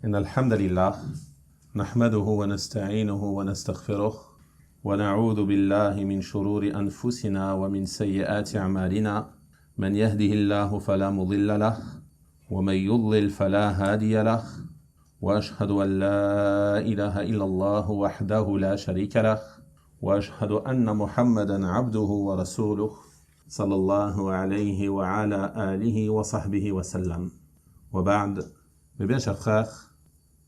إن الحمد لله نحمده ونستعينه ونستغفره ونعوذ بالله من شرور أنفسنا ومن سيئات أعمالنا من يهده الله فلا مضل له ومن يضلل فلا هادي له وأشهد أن لا إله إلا الله وحده لا شريك له وأشهد أن محمدا عبده ورسوله صلى الله عليه وعلى آله وصحبه وسلم وبعد. Mes bien chers frères,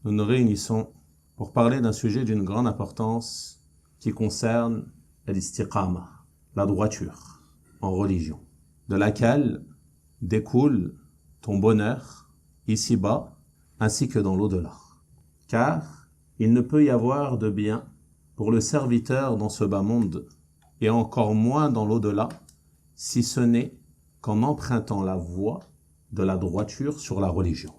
nous nous réunissons pour parler d'un sujet d'une grande importance qui concerne l'istiqama, la droiture en religion, de laquelle découle ton bonheur ici-bas ainsi que dans l'au-delà. Car il ne peut y avoir de bien pour le serviteur dans ce bas monde et encore moins dans l'au-delà si ce n'est qu'en empruntant la voie de la droiture sur la religion.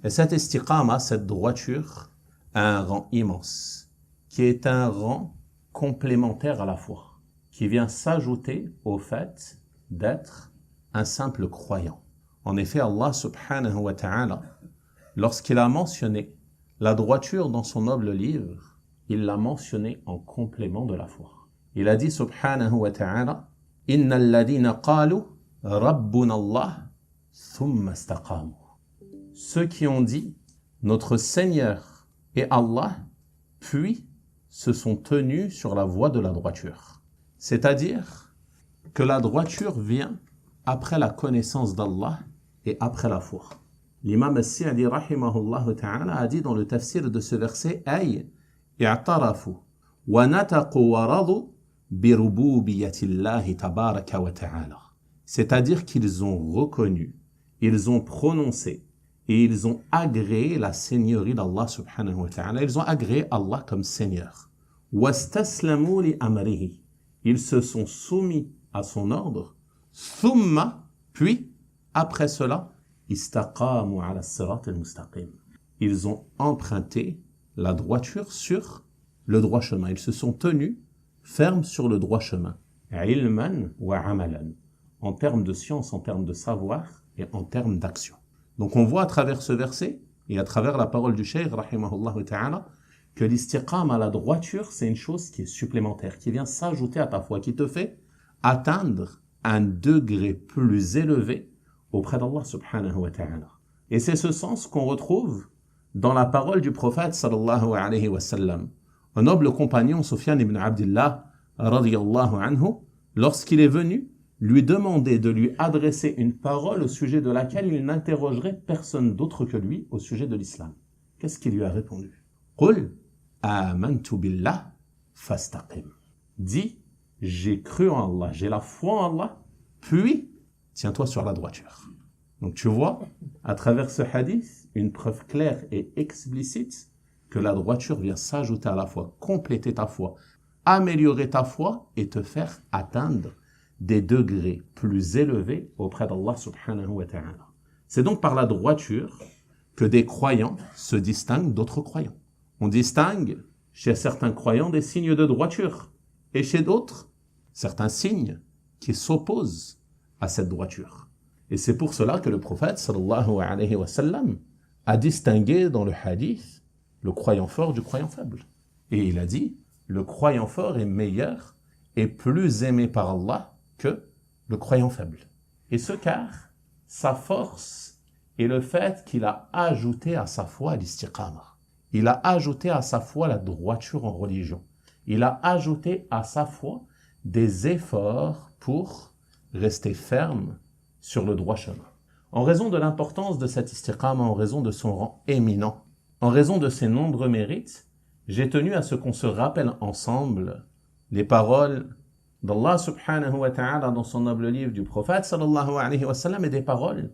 Et cette istiqama, cette droiture, a un rang immense, qui est un rang complémentaire à la foi, qui vient s'ajouter au fait d'être un simple croyant. En effet, Allah subhanahu wa ta'ala, lorsqu'il a mentionné la droiture dans son noble livre, il l'a mentionné en complément de la foi. Il a dit subhanahu wa ta'ala, « Inna alladhina qalu rabbuna Allah thumma istaqamu » Ceux qui ont dit « Notre Seigneur est Allah » puis se sont tenus sur la voie de la droiture. C'est-à-dire que la droiture vient après la connaissance d'Allah et après la foi. L'imam As-Sa'di rahimahullah ta'ala a dit dans le tafsir de ce verset « Ay i'tarafu wa nataqu wa radu bi rububiyyatillahi tabaraka wa ta'ala » C'est-à-dire qu'ils ont reconnu, ils ont prononcé et ils ont agréé la seigneurie d'Allah subhanahu wa ta'ala. Ils ont agréé Allah comme Seigneur. وَاسْتَسْلَمُوا لِأَمْرِهِ Ils se sont soumis à son ordre. ثُمَّ Puis, après cela, istaqamu ala sirat al-mustaqim. Ils ont emprunté la droiture sur le droit chemin. Ils se sont tenus fermes sur le droit chemin. ilman wa amalan. En termes de science, en termes de savoir et en termes d'action. Donc on voit à travers ce verset et à travers la parole du Cheikh rahimahullah ta'ala que l'istiqama, la droiture, c'est une chose qui est supplémentaire, qui vient s'ajouter à ta foi, qui te fait atteindre un degré plus élevé auprès d'Allah subhanahu wa ta'ala. Et c'est ce sens qu'on retrouve dans la parole du prophète sallallahu alayhi wa sallam. Un noble compagnon, Sufyan ibn Abdillah radiyallahu anhu, lorsqu'il est venu lui demander de lui adresser une parole au sujet de laquelle il n'interrogerait personne d'autre que lui au sujet de l'islam. Qu'est-ce qu'il lui a répondu? Qul amantu billah fastaqim. Dis, j'ai cru en Allah, j'ai la foi en Allah, puis tiens-toi sur la droiture. Donc tu vois, à travers ce hadith, une preuve claire et explicite que la droiture vient s'ajouter à la foi, compléter ta foi, améliorer ta foi et te faire atteindre des degrés plus élevés auprès d'Allah subhanahu wa ta'ala. C'est donc par la droiture que des croyants se distinguent d'autres croyants. On distingue chez certains croyants des signes de droiture et chez d'autres certains signes qui s'opposent à cette droiture. Et c'est pour cela que le prophète sallallahu alayhi wa sallam a distingué dans le hadith le croyant fort du croyant faible. Et il a dit, le croyant fort est meilleur et plus aimé par Allah que le croyant faible. Et ce car sa force est le fait qu'il a ajouté à sa foi l'istiqama. Il a ajouté à sa foi la droiture en religion. Il a ajouté à sa foi des efforts pour rester ferme sur le droit chemin. En raison de l'importance de cette istiqama, en raison de son rang éminent, en raison de ses nombreux mérites, j'ai tenu à ce qu'on se rappelle ensemble les paroles d'Allah subhanahu wa ta'ala dans son noble livre du prophète sallallahu alayhi wa sallam et des paroles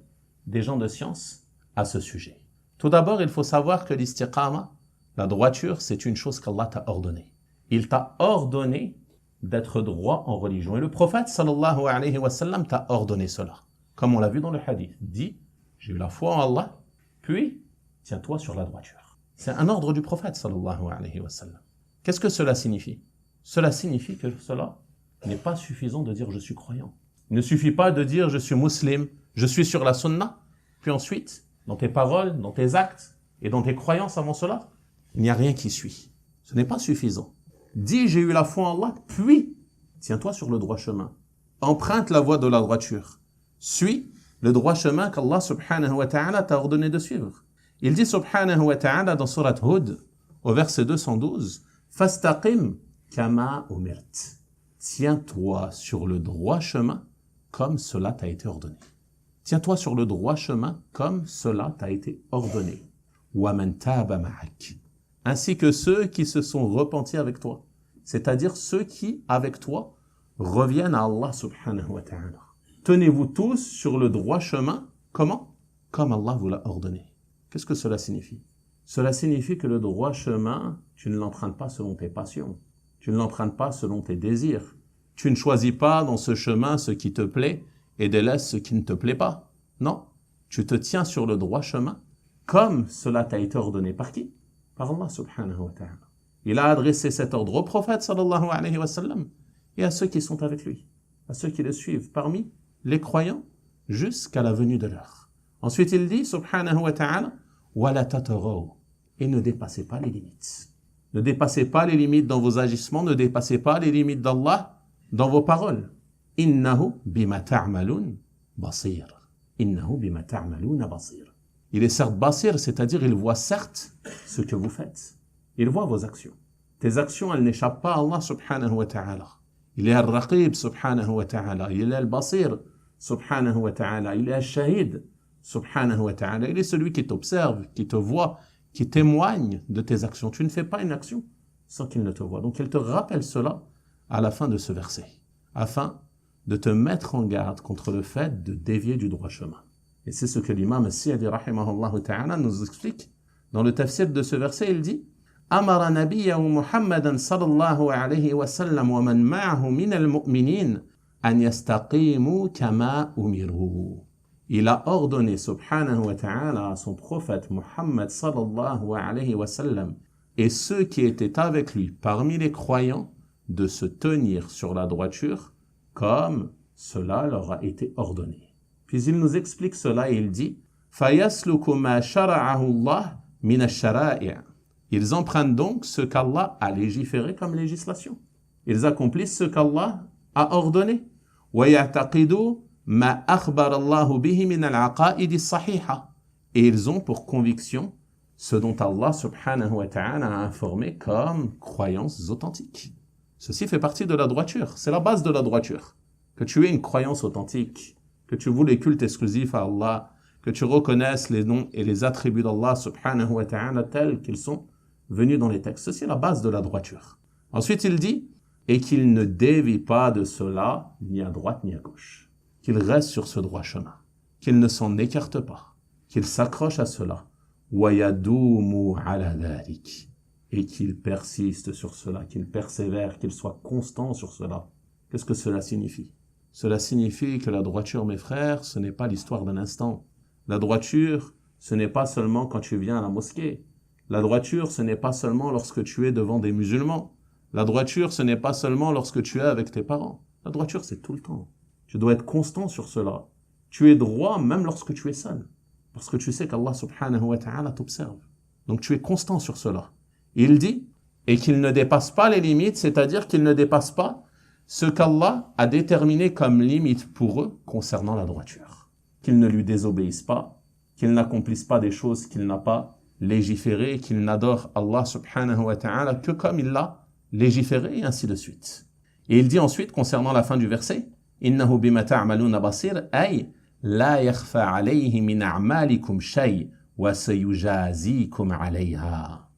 des gens de science à ce sujet. Tout d'abord, il faut savoir que l'istiqama, la droiture, c'est une chose qu'Allah t'a ordonnée. Il t'a ordonné d'être droit en religion. Et le prophète sallallahu alayhi wa sallam t'a ordonné cela. Comme on l'a vu dans le hadith. Dis, j'ai eu la foi en Allah, puis tiens-toi sur la droiture. C'est un ordre du prophète sallallahu alayhi wa sallam. Qu'est-ce que cela signifie? Cela signifie que cela n'est pas suffisant de dire je suis croyant. Il ne suffit pas de dire je suis musulman, je suis sur la sunna, puis ensuite, dans tes paroles, dans tes actes, Et dans tes croyances avant cela, il n'y a rien qui suit. Ce n'est pas suffisant. Dis, j'ai eu la foi en Allah, puis tiens-toi sur le droit chemin. Emprunte la voie de la droiture. Suis le droit chemin qu'Allah subhanahu wa ta'ala t'a ordonné de suivre. Il dit subhanahu wa ta'ala dans surat Hud, au verset 212, « Fastaqim kama umirt » Tiens-toi sur le droit chemin comme cela t'a été ordonné. Tiens-toi sur le droit chemin comme cela t'a été ordonné. « Wa man taba ma'ak » ainsi que ceux qui se sont repentis avec toi. C'est-à-dire ceux qui, avec toi, reviennent à Allah subhanahu wa ta'ala. Tenez-vous tous sur le droit chemin. Comment? Comme Allah vous l'a ordonné. Qu'est-ce que cela signifie? Cela signifie que le droit chemin, tu ne l'empruntes pas selon tes passions. Tu ne l'empruntes pas selon tes désirs. Tu ne choisis pas dans ce chemin ce qui te plaît et délaisses ce qui ne te plaît pas. Non, tu te tiens sur le droit chemin comme cela t'a été ordonné par qui? Par Allah subhanahu wa ta'ala. Il a adressé cet ordre au prophète sallallahu alayhi wa sallam et à ceux qui sont avec lui, à ceux qui le suivent parmi les croyants jusqu'à la venue de l'heure. Ensuite il dit subhanahu wa ta'ala wa la tataghaw et ne dépassez pas les limites. Ne dépassez pas les limites dans vos agissements, ne dépassez pas les limites d'Allah dans vos paroles. Innahu bima ta'malun basir. Innahu bima ta'malun basir. Il est certes basir, c'est-à-dire il voit certes ce que vous faites. Il voit vos actions. Tes actions, elles n'échappent pas à Allah subhanahu wa ta'ala. Il est al-raqib subhanahu wa ta'ala. Il est al-basir subhanahu wa ta'ala. Il est al-shahid subhanahu wa ta'ala. Il est celui qui t'observe, qui te voit, qui témoigne de tes actions. Tu ne fais pas une action sans qu'il ne te voie. Donc il te rappelle cela à la fin de ce verset, afin de te mettre en garde contre le fait de dévier du droit chemin. Et c'est ce que l'imam As-Sa'di rahimahullah ta'ala nous explique. Dans le tafsir de ce verset, il dit Amara nabiyyahu Muhammadan sallallahu alayhi wa sallam wa man ma'ahu min al-mu'minin an yastaqimu kama umiru. Il a ordonné subhanahu wa ta'ala à son prophète Muhammad sallallahu alayhi wa sallam et ceux qui étaient avec lui parmi les croyants de se tenir sur la droiture comme cela leur a été ordonné. Puis il nous explique cela et il dit فَيَسْلُكُ مَا شَرَعَهُ اللَّهُ مِنَ الشَّرَائِعِ. Ils empruntent donc ce qu'Allah a légiféré comme législation. Ils accomplissent ce qu'Allah a ordonné. وَيَعْتَقِدُوا مَا أَخْبَرَ اللَّهُ بِهِ مِنَ الْعَقَائِدِ الصَّحِيحَةِ. Et ils ont pour conviction ce dont Allah subhanahu wa ta'ala a informé comme croyances authentiques. Ceci fait partie de la droiture. C'est la base de la droiture. Que tu aies une croyance authentique, que tu voues les cultes exclusifs à Allah, que tu reconnaisses les noms et les attributs d'Allah subhanahu wa ta'ala tels qu'ils sont venus dans les textes. Ceci est la base de la droiture. Ensuite, il dit, et qu'il ne dévie pas de cela, ni à droite ni à gauche. Qu'il reste sur ce droit chemin. Qu'il ne s'en écarte pas. Qu'il s'accroche à cela. وَيَدُومُ عَلَى ذَلِكِ. Et qu'il persiste sur cela, qu'il persévère, qu'il soit constant sur cela. Qu'est-ce que cela signifie? Cela signifie que la droiture, mes frères, ce n'est pas l'histoire d'un instant. La droiture, ce n'est pas seulement quand tu viens à la mosquée. La droiture, ce n'est pas seulement lorsque tu es devant des musulmans. La droiture, ce n'est pas seulement lorsque tu es avec tes parents. La droiture, c'est tout le temps. Tu dois être constant sur cela. Tu es droit même lorsque tu es seul. Parce que tu sais qu'Allah subhanahu wa ta'ala t'observe. Donc tu es constant sur cela. Il dit, et qu'il ne dépasse pas les limites, c'est-à-dire qu'il ne dépasse pas ce qu'Allah a déterminé comme limite pour eux concernant la droiture. Qu'ils ne lui désobéissent pas, qu'ils n'accomplissent pas des choses qu'il n'a pas légiférées, qu'ils n'adorent Allah subhanahu wa ta'ala que comme il l'a légiféré, et ainsi de suite. Et il dit ensuite, concernant la fin du verset, « Innahu bima ta'maluna basir » ay « La yakhfa alayhi min a'malikum shay wa sayujazikum alayha »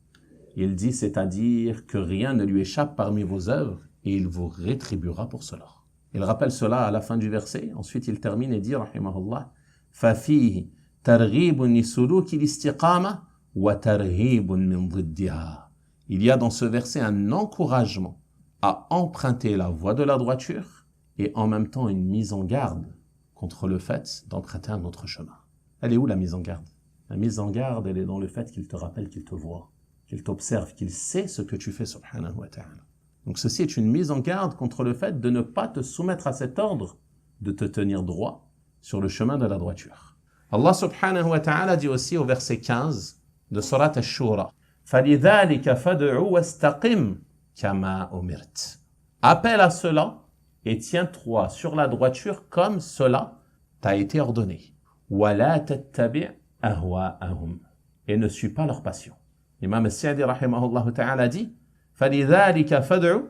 Il dit, c'est-à-dire que rien ne lui échappe parmi vos œuvres, et il vous rétribuera pour cela. Il rappelle cela à la fin du verset. Ensuite, il termine et dit, rahimahullah, فَفِيهِ تَرْغِيبٌ لِسُلُوكِ الْإِسْتِقَامَةِ وَتَرْهِيبٌ مِنْ ضِدِّهَا. Il y a dans ce verset un encouragement à emprunter la voie de la droiture et en même temps une mise en garde contre le fait d'emprunter un autre chemin. Elle est où la mise en garde? La mise en garde, elle est dans le fait qu'il te rappelle qu'il te voit, qu'il t'observe, qu'il sait ce que tu fais, subhanahu wa ta'ala. Donc ceci est une mise en garde contre le fait de ne pas te soumettre à cet ordre, de te tenir droit sur le chemin de la droiture. Allah subhanahu wa ta'ala dit aussi au verset 15, de Surat Ash-Shura. فَلِذَلِكَ فَادْعُ وَاسْتَقِمْ كَمَا أُمِرْتَ. Appelle à cela et tiens-toi sur la droiture comme cela t'a été ordonné. وَلَا تَتَّبِعْ أَهْوَاءَهُمْ. Et ne suis pas leur passion. L'imam As-Sa'di rahimahullah ta'ala dit فَلِذَلِكَ فَادْعُ.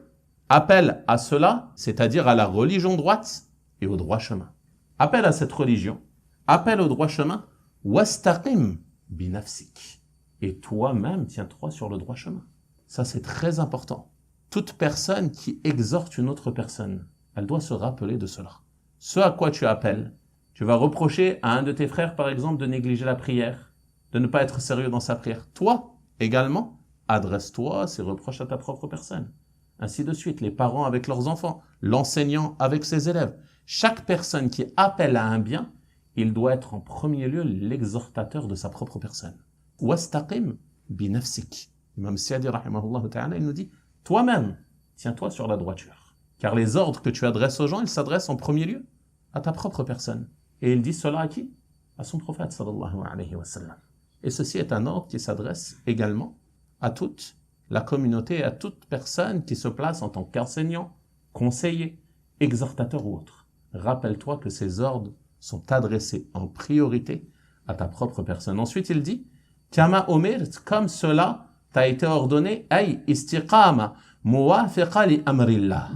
Appelle à cela, c'est-à-dire à la religion droite et au droit chemin. Appelle à cette religion, appelle au droit chemin, wastaqim binafsik. Et toi-même, tiens-toi sur le droit chemin. Ça, c'est très important. Toute personne qui exhorte une autre personne, elle doit se rappeler de cela. Ce à quoi tu appelles, tu vas reprocher à un de tes frères, par exemple, de négliger la prière, de ne pas être sérieux dans sa prière. Toi, également, adresse-toi ces reproches à ta propre personne. Ainsi de suite, les parents avec leurs enfants, l'enseignant avec ses élèves. Chaque personne qui appelle à un bien, il doit être en premier lieu l'exhortateur de sa propre personne. Wastaqim binafsik. Imam Sa'di rahimahullah ta'ala, il nous dit, toi-même, tiens-toi sur la droiture. Car les ordres que tu adresses aux gens, ils s'adressent en premier lieu à ta propre personne. Et il dit cela à qui? À son prophète sallallahu alayhi wa sallam. Et ceci est un ordre qui s'adresse également à toute la communauté et à toute personne qui se place en tant qu'enseignant, conseiller, exhortateur ou autre. Rappelle-toi que ces ordres sont adressés en priorité à ta propre personne. Ensuite, il dit, Kama umirt, comme cela t'a été ordonné, ay istiqama muwafiqa li amrillah.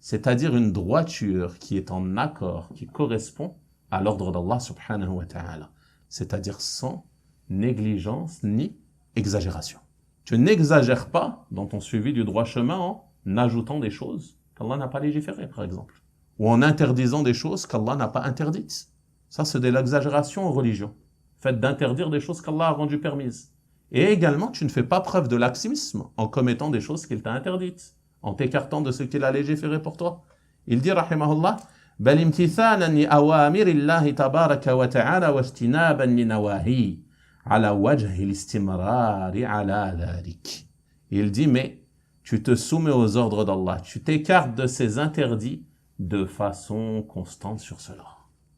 C'est-à-dire une droiture qui est en accord, qui correspond à l'ordre d'Allah subhanahu wa ta'ala. C'est-à-dire sans négligence ni exagération. Tu n'exagères pas dans ton suivi du droit chemin en ajoutant des choses qu'Allah n'a pas légiférées, par exemple. Ou en interdisant des choses qu'Allah n'a pas interdites. Ça, c'est de l'exagération en religion. Fait d'interdire des choses qu'Allah a rendues permises. Et également, tu ne fais pas preuve de laxisme en commettant des choses qu'il t'a interdites, en t'écartant de ce qu'il a légiféré pour toi. Il dit, rahimahullah, بَلْ امْتِثَالًا لِأَوَامِرِ اللَّهِ تَبَارَكَ وَتَعَالَى وَاجْتِنَابًا لِنَوَاهِيهِ عَلَى وَجْهِ الْإِسْتِمْرَارِ عَلَى ذَلِكَ. Il dit, mais tu te soumets aux ordres d'Allah, tu t'écartes de ses interdits de façon constante sur cela.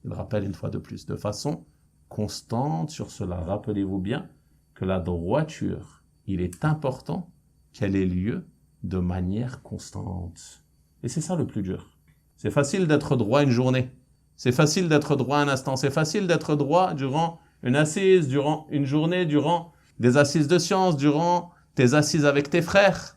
Il rappelle une fois de plus, de façon constante sur cela. Rappelez-vous bien que la droiture, il est important qu'elle ait lieu de manière constante. Et c'est ça le plus dur. C'est facile d'être droit une journée. C'est facile d'être droit un instant. C'est facile d'être droit durant une assise, durant une journée, durant des assises de sciences, durant tes assises avec tes frères.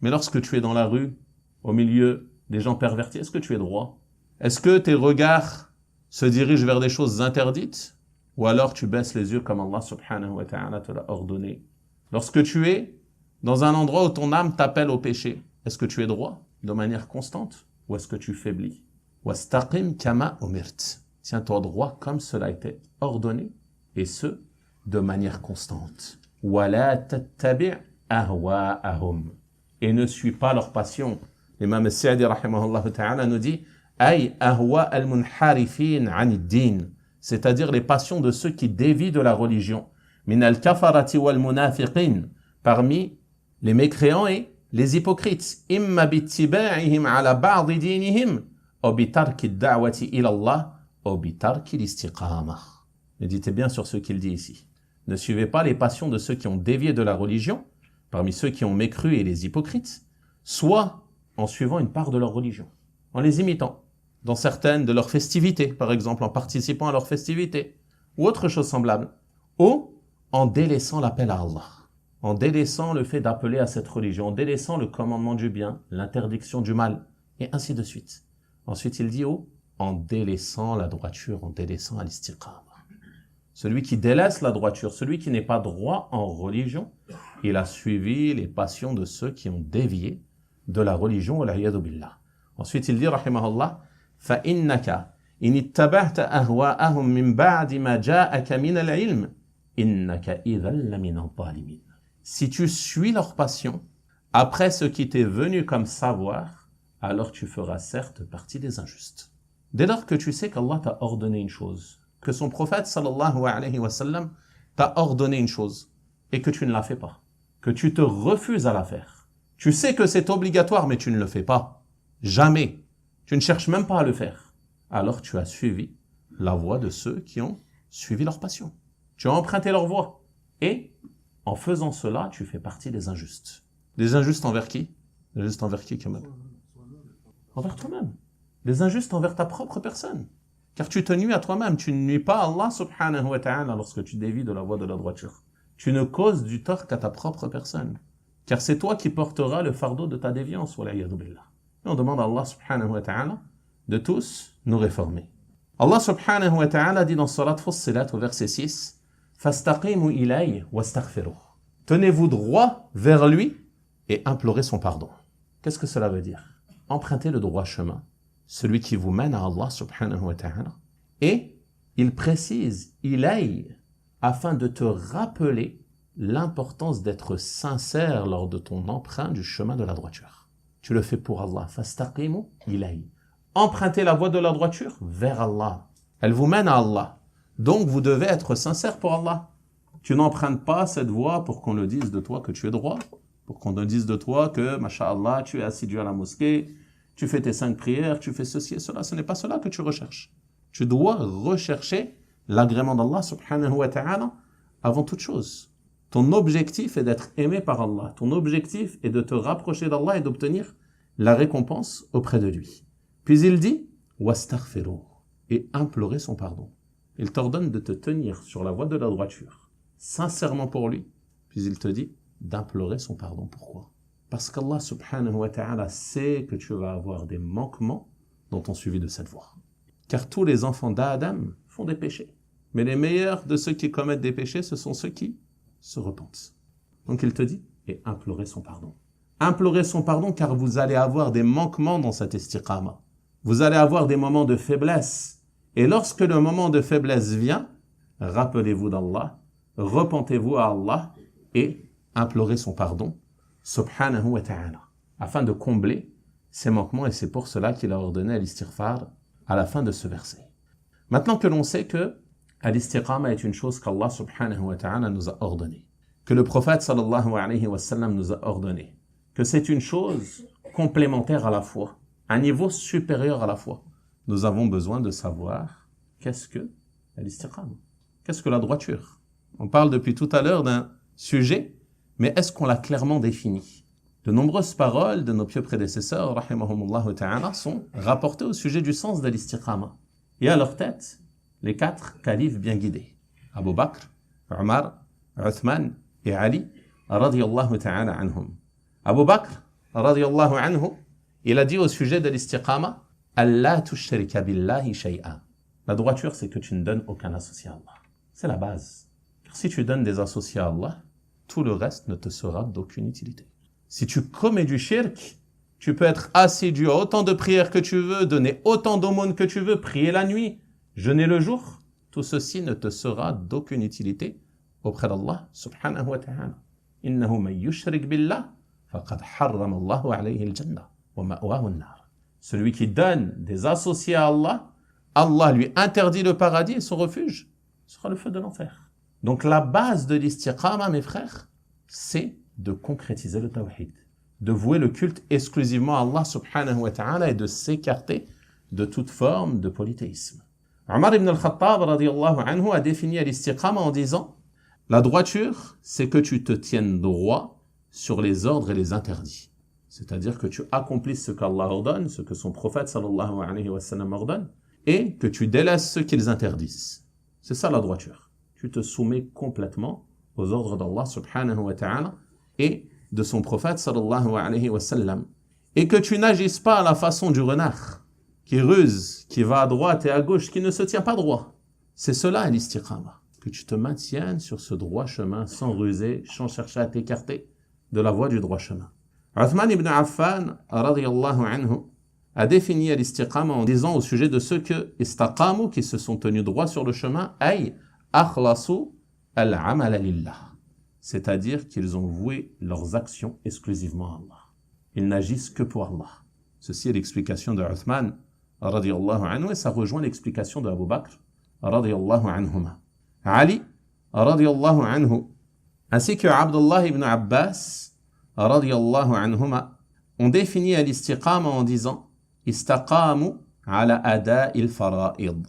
Mais lorsque tu es dans la rue, au milieu des gens pervertis, est-ce que tu es droit? Est-ce que tes regards se dirigent vers des choses interdites? Ou alors tu baisses les yeux comme Allah subhanahu wa ta'ala te l'a ordonné? Lorsque tu es dans un endroit où ton âme t'appelle au péché, est-ce que tu es droit de manière constante? Ou est-ce que tu faiblis? Wastaqim kama umirt. Tiens-toi droit comme cela a été ordonné, et ce, de manière constante. Wala tattabi' ahwa'ahum. Et ne suis pas leur passion. L'imam As-Sa'di rahimahullah ta'ala nous dit ay ahwa al-munharifin 'an ad-din, c'est-à-dire les passions de ceux qui dévient de la religion, min al-kafarati wal-munafiqin, parmi les mécréants et les hypocrites, imma bittiba'ihim 'ala ba'd dinihim aw bi tarki ad-da'wati ila Allah aw bi tarki al-istiqamah. Méditez bien sur ce qu'il dit ici. Ne suivez pas les passions de ceux qui ont dévié de la religion, parmi ceux qui ont mécru et les hypocrites, soit en suivant une part de leur religion, en les imitant, dans certaines de leurs festivités, par exemple, en participant à leurs festivités, ou autre chose semblable, ou en délaissant l'appel à Allah, en délaissant le fait d'appeler à cette religion, en délaissant le commandement du bien, l'interdiction du mal, et ainsi de suite. Ensuite, il dit, en délaissant la droiture, en délaissant al-istiqama. Celui qui délaisse la droiture, celui qui n'est pas droit en religion, il a suivi les passions de ceux qui ont dévié de la religion, wal-'iyadhu billah. Ensuite, il dit, rahimahullah, فَإِنَّكَ إِنِ اتَّبَعْتَ أَهْوَاءَهُمْ مِنْ بَعْدِ مَا جَاءَكَ مِنَ الْعِلْمِ إِنَّكَ إِذًا لَمِنَ الظَّالِمِينَ. Si tu suis leur passion, après ce qui t'est venu comme savoir, alors tu feras certes partie des injustes. Dès lors que tu sais qu'Allah t'a ordonné une chose, que son prophète sallallahu alayhi wa sallam t'a ordonné une chose, et que tu ne la fais pas, que tu te refuses à la faire. Tu sais que c'est obligatoire, mais tu ne le fais pas. Jamais. Tu ne cherches même pas à le faire. Alors tu as suivi la voie de ceux qui ont suivi leur passion. Tu as emprunté leur voie. Et En faisant cela, tu fais partie des injustes. Les injustes envers qui? Les injustes envers qui, quand même? Envers toi-même. Les injustes envers ta propre personne. Car tu te nuis à toi-même. Tu ne nuis pas à Allah subhanahu wa ta'ala lorsque tu dévies de la voie de la droiture. Tu ne causes du tort qu'à ta propre personne. Car c'est toi qui porteras le fardeau de ta déviance. Et on demande à Allah subhanahu wa ta'ala de tous nous réformer. Allah subhanahu wa ta'ala dit dans Surat Fussilat au verset 6, Fastaqimu ilayhi wastaghfiruh. Tenez-vous droit vers lui et implorez son pardon. Qu'est-ce que cela veut dire? Empruntez le droit chemin, celui qui vous mène à Allah subhanahu wa ta'ala. Et il précise ilayhi afin de te rappeler l'importance d'être sincère lors de ton emprunt du chemin de la droiture. Tu le fais pour Allah. Fastaqimu ilayhi. Empruntez la voie de la droiture vers Allah. Elle vous mène à Allah. Donc vous devez être sincère pour Allah. Tu n'empruntes pas cette voie pour qu'on le dise de toi que tu es droit, pour qu'on te dise de toi que, masha'Allah, tu es assidu à la mosquée, tu fais tes 5 prières, tu fais ceci et cela. Ce n'est pas cela que tu recherches. Tu dois rechercher l'agrément d'Allah subhanahu wa ta'ala avant toute chose. Ton objectif est d'être aimé par Allah. Ton objectif est de te rapprocher d'Allah et d'obtenir la récompense auprès de lui. Puis il dit « Wastaghfiruh » et implorer son pardon. Il t'ordonne de te tenir sur la voie de la droiture, sincèrement pour lui. Puis il te dit d'implorer son pardon. Pourquoi? Parce qu'Allah subhanahu wa ta'ala sait que tu vas avoir des manquements dans ton suivi de cette voie. Car tous les enfants d'Adam font des péchés. Mais les meilleurs de ceux qui commettent des péchés, ce sont ceux qui se repentent. Donc il te dit, et implorer son pardon. Implorer son pardon car vous allez avoir des manquements dans cette istiqama. Vous allez avoir des moments de faiblesse. Et lorsque le moment de faiblesse vient, rappelez-vous d'Allah, repentez-vous à Allah et implorez son pardon, subhanahu wa ta'ala, afin de combler ces manquements. Et c'est pour cela qu'il a ordonné l'istighfar à la fin de ce verset. Maintenant que l'on sait que l'istiqama est une chose qu'Allah subhanahu wa ta'ala nous a ordonné, que le prophète sallallahu alayhi wa sallam nous a ordonné, que c'est une chose complémentaire à la foi, un niveau supérieur à la foi, nous avons besoin de savoir qu'est-ce que l'istiqama, qu'est-ce que la droiture. On parle depuis tout à l'heure d'un sujet, mais est-ce qu'on l'a clairement défini? De nombreuses paroles de nos pieux prédécesseurs, rahimahumullah ta'ala, sont rapportées au sujet du sens de l'istiqama. Et à leur tête, les 4 califes bien guidés, Abu Bakr, Omar, Uthman et Ali, radiyallahu ta'ala anhum. Abu Bakr, radiyallahu anhu, il a dit au sujet de l'istiqama, Allah tushrika billahi shay'a. La droiture, c'est que tu ne donnes aucun associé à Allah. C'est la base. Car si tu donnes des associés à Allah, tout le reste ne te sera d'aucune utilité. Si tu commets du shirk, tu peux être assidu à autant de prières que tu veux, donner autant d'aumônes que tu veux, prier la nuit, jeûner le jour. Tout ceci ne te sera d'aucune utilité auprès d'Allah subhanahu wa ta'ala. Innahu man yushrik billah, faqad harrama Allahu alayhi al-jannah wa ma'wahu an-nar. Celui qui donne des associés à Allah, Allah lui interdit le paradis et son refuge sera le feu de l'enfer. Donc la base de l'istiqama, mes frères, c'est de concrétiser le tawhid, de vouer le culte exclusivement à Allah subhanahu wa ta'ala et de s'écarter de toute forme de polythéisme. Omar ibn al-Khattab radiyallahu anhu a défini l'istiqama en disant « La droiture, c'est que tu te tiennes droit sur les ordres et les interdits. » C'est-à-dire que tu accomplisses ce qu'Allah ordonne, ce que son prophète sallallahu alayhi wa sallam ordonne, et que tu délaisses ce qu'ils interdisent. C'est ça la droiture. Tu te soumets complètement aux ordres d'Allah subhanahu wa ta'ala et de son prophète sallallahu alayhi wa sallam. Et que tu n'agisses pas à la façon du renard, qui ruse, qui va à droite et à gauche, qui ne se tient pas droit. C'est cela l'istiqama. Que tu te maintiennes sur ce droit chemin sans ruser, sans chercher à t'écarter de la voie du droit chemin. Uthman ibn Affan, radiyallahu anhu, a défini l'istiqama en disant au sujet de ceux qui se sont tenus droit sur le chemin, ay akhlasu al-amala lillah. C'est-à-dire qu'ils ont voué leurs actions exclusivement à Allah. Ils n'agissent que pour Allah. Ceci est l'explication de Uthman, radiyallahu anhu, et ça rejoint l'explication de Abu Bakr, radiyallahu anhuma. Ali, radiyallahu anhu, ainsi que Abdullah ibn Abbas, radiyallahu anhuma, ont défini l'istiqama en disant « Istaqamu ala ada'il fara'id ».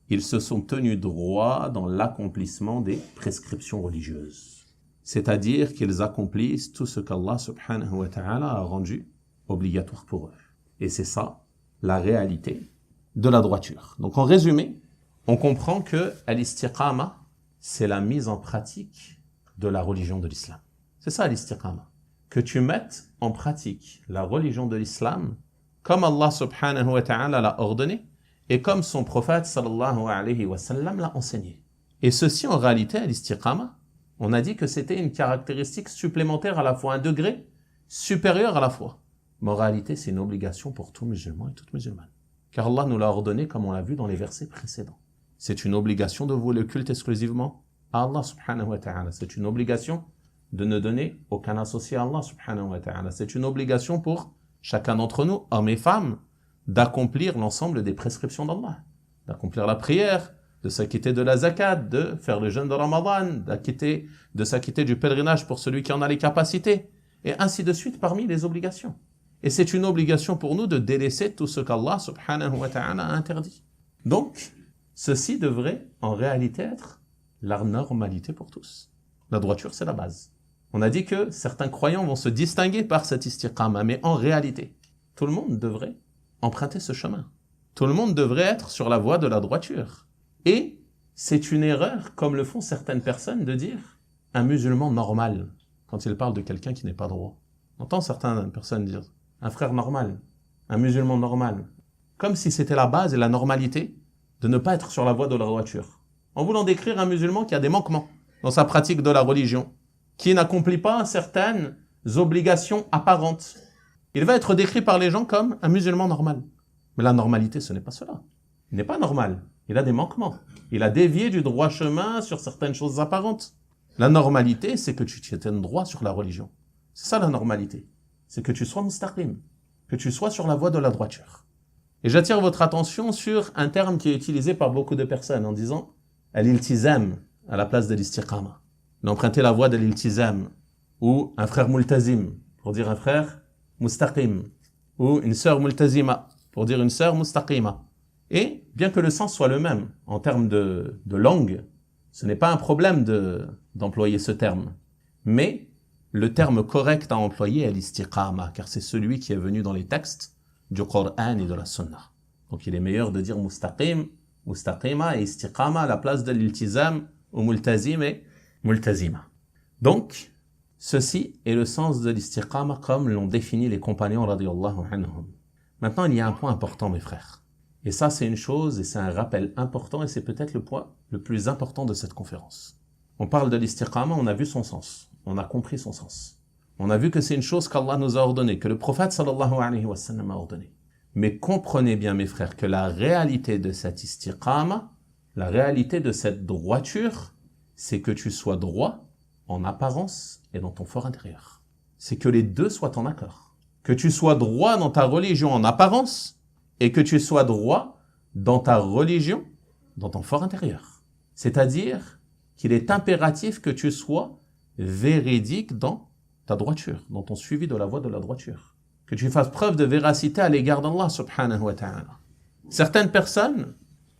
Ils se sont tenus droit dans l'accomplissement des prescriptions religieuses. c'est-à-dire qu'ils accomplissent tout ce qu'Allah subhanahu wa ta'ala a rendu obligatoire pour eux. Et c'est ça, la réalité de la droiture. Donc en résumé, on comprend que al-istiqama, c'est la mise en pratique de la religion de l'islam. C'est ça al-istiqama. Que tu mettes en pratique la religion de l'islam comme Allah subhanahu wa ta'ala l'a ordonné et comme son prophète sallallahu alayhi wa sallam l'a enseigné. Et ceci en réalité, al-istiqama, on a dit que c'était une caractéristique supplémentaire à la fois, un degré supérieur à la foi. Mais en réalité, c'est une obligation pour tout musulman et toute musulmane. Car Allah nous l'a ordonné comme on l'a vu dans les versets précédents. C'est une obligation de vouer le culte exclusivement à Allah subhanahu wa ta'ala. C'est une obligation de ne donner aucun associé à Allah subhanahu wa ta'ala. C'est une obligation pour chacun d'entre nous, hommes et femmes, d'accomplir l'ensemble des prescriptions d'Allah. D'accomplir la prière, de s'acquitter de la zakat, de faire le jeûne de Ramadan, de s'acquitter du pèlerinage pour celui qui en a les capacités, et ainsi de suite parmi les obligations. Et c'est une obligation pour nous de délaisser tout ce qu'Allah subhanahu wa ta'ala a interdit. Donc, ceci devrait en réalité être la normalité pour tous. La droiture, c'est la base. On a dit que certains croyants vont se distinguer par cette istiqama, mais en réalité, tout le monde devrait emprunter ce chemin. Tout le monde devrait être sur la voie de la droiture. Et c'est une erreur, comme le font certaines personnes, de dire un musulman normal, quand ils parlent de quelqu'un qui n'est pas droit. On entend certaines personnes dire un frère normal, un musulman normal, comme si c'était la base et la normalité de ne pas être sur la voie de la droiture. En voulant décrire un musulman qui a des manquements dans sa pratique de la religion, qui n'accomplit pas certaines obligations apparentes. Il va être décrit par les gens comme un musulman normal. Mais la normalité, ce n'est pas cela. Il n'est pas normal. Il a des manquements. Il a dévié du droit chemin sur certaines choses apparentes. La normalité, c'est que tu tiennes droit sur la religion. C'est ça la normalité. C'est que tu sois mustaqim, que tu sois sur la voie de la droiture. Et j'attire votre attention sur un terme qui est utilisé par beaucoup de personnes en disant « al-iltizam » à la place de l'istiqama. D'emprunter la voie de l'iltizam, ou un frère multazim, pour dire un frère mustaqim, ou une sœur multazima, pour dire une sœur mustaqima. Et bien que le sens soit le même, en termes de langue, ce n'est pas un problème d'employer ce terme. Mais le terme correct à employer est l'istiqama, car c'est celui qui est venu dans les textes du Coran et de la Sunna. Donc il est meilleur de dire mustaqim, mustaqima et istiqama à la place de l'iltizam, ou multazim et multazima. Donc, ceci est le sens de l'istiqama comme l'ont défini les compagnons radiyallahu anhum. Maintenant, il y a un point important, mes frères. Et ça, c'est une chose, et c'est un rappel important, et c'est peut-être le point le plus important de cette conférence. On parle de l'istiqama, on a vu son sens. On a compris son sens. On a vu que c'est une chose qu'Allah nous a ordonnée, que le prophète sallallahu alayhi wa sallam a ordonnée. Mais comprenez bien, mes frères, que la réalité de cette istiqama, la réalité de cette droiture, c'est que tu sois droit en apparence et dans ton fort intérieur. C'est que les deux soient en accord. Que tu sois droit dans ta religion en apparence et que tu sois droit dans ta religion, dans ton fort intérieur. C'est-à-dire qu'il est impératif que tu sois véridique dans ta droiture, dans ton suivi de la voie de la droiture. Que tu fasses preuve de véracité à l'égard d'Allah subhanahu wa ta'ala. Certaines personnes,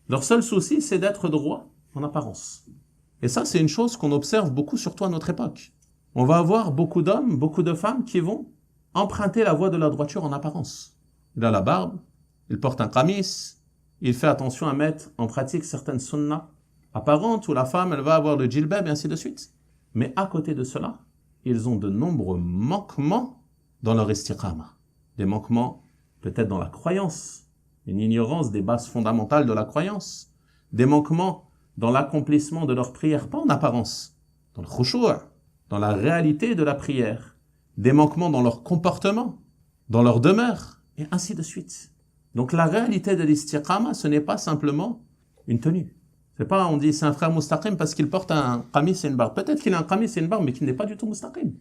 leur seul souci, c'est d'être droit en apparence. Et ça, c'est une chose qu'on observe beaucoup, surtout à notre époque. On va avoir beaucoup d'hommes, beaucoup de femmes qui vont emprunter la voie de la droiture en apparence. Il a la barbe, il porte un qamis, il fait attention à mettre en pratique certaines sunnas apparentes où la femme, elle va avoir le djilbab et ainsi de suite. Mais à côté de cela, ils ont de nombreux manquements dans leur istiqama. Des manquements peut-être dans la croyance, une ignorance des bases fondamentales de la croyance, des manquements dans l'accomplissement de leur prière, pas en apparence, dans le khushu', dans la réalité de la prière, des manquements dans leur comportement, dans leur demeure, et ainsi de suite. Donc la réalité de l'istiqama, ce n'est pas simplement une tenue. C'est pas, on dit c'est un frère mustaqim parce qu'il porte un qamis et une barbe. Peut-être qu'il a un qamis et une barbe, mais qu'il n'est pas du tout mustaqim.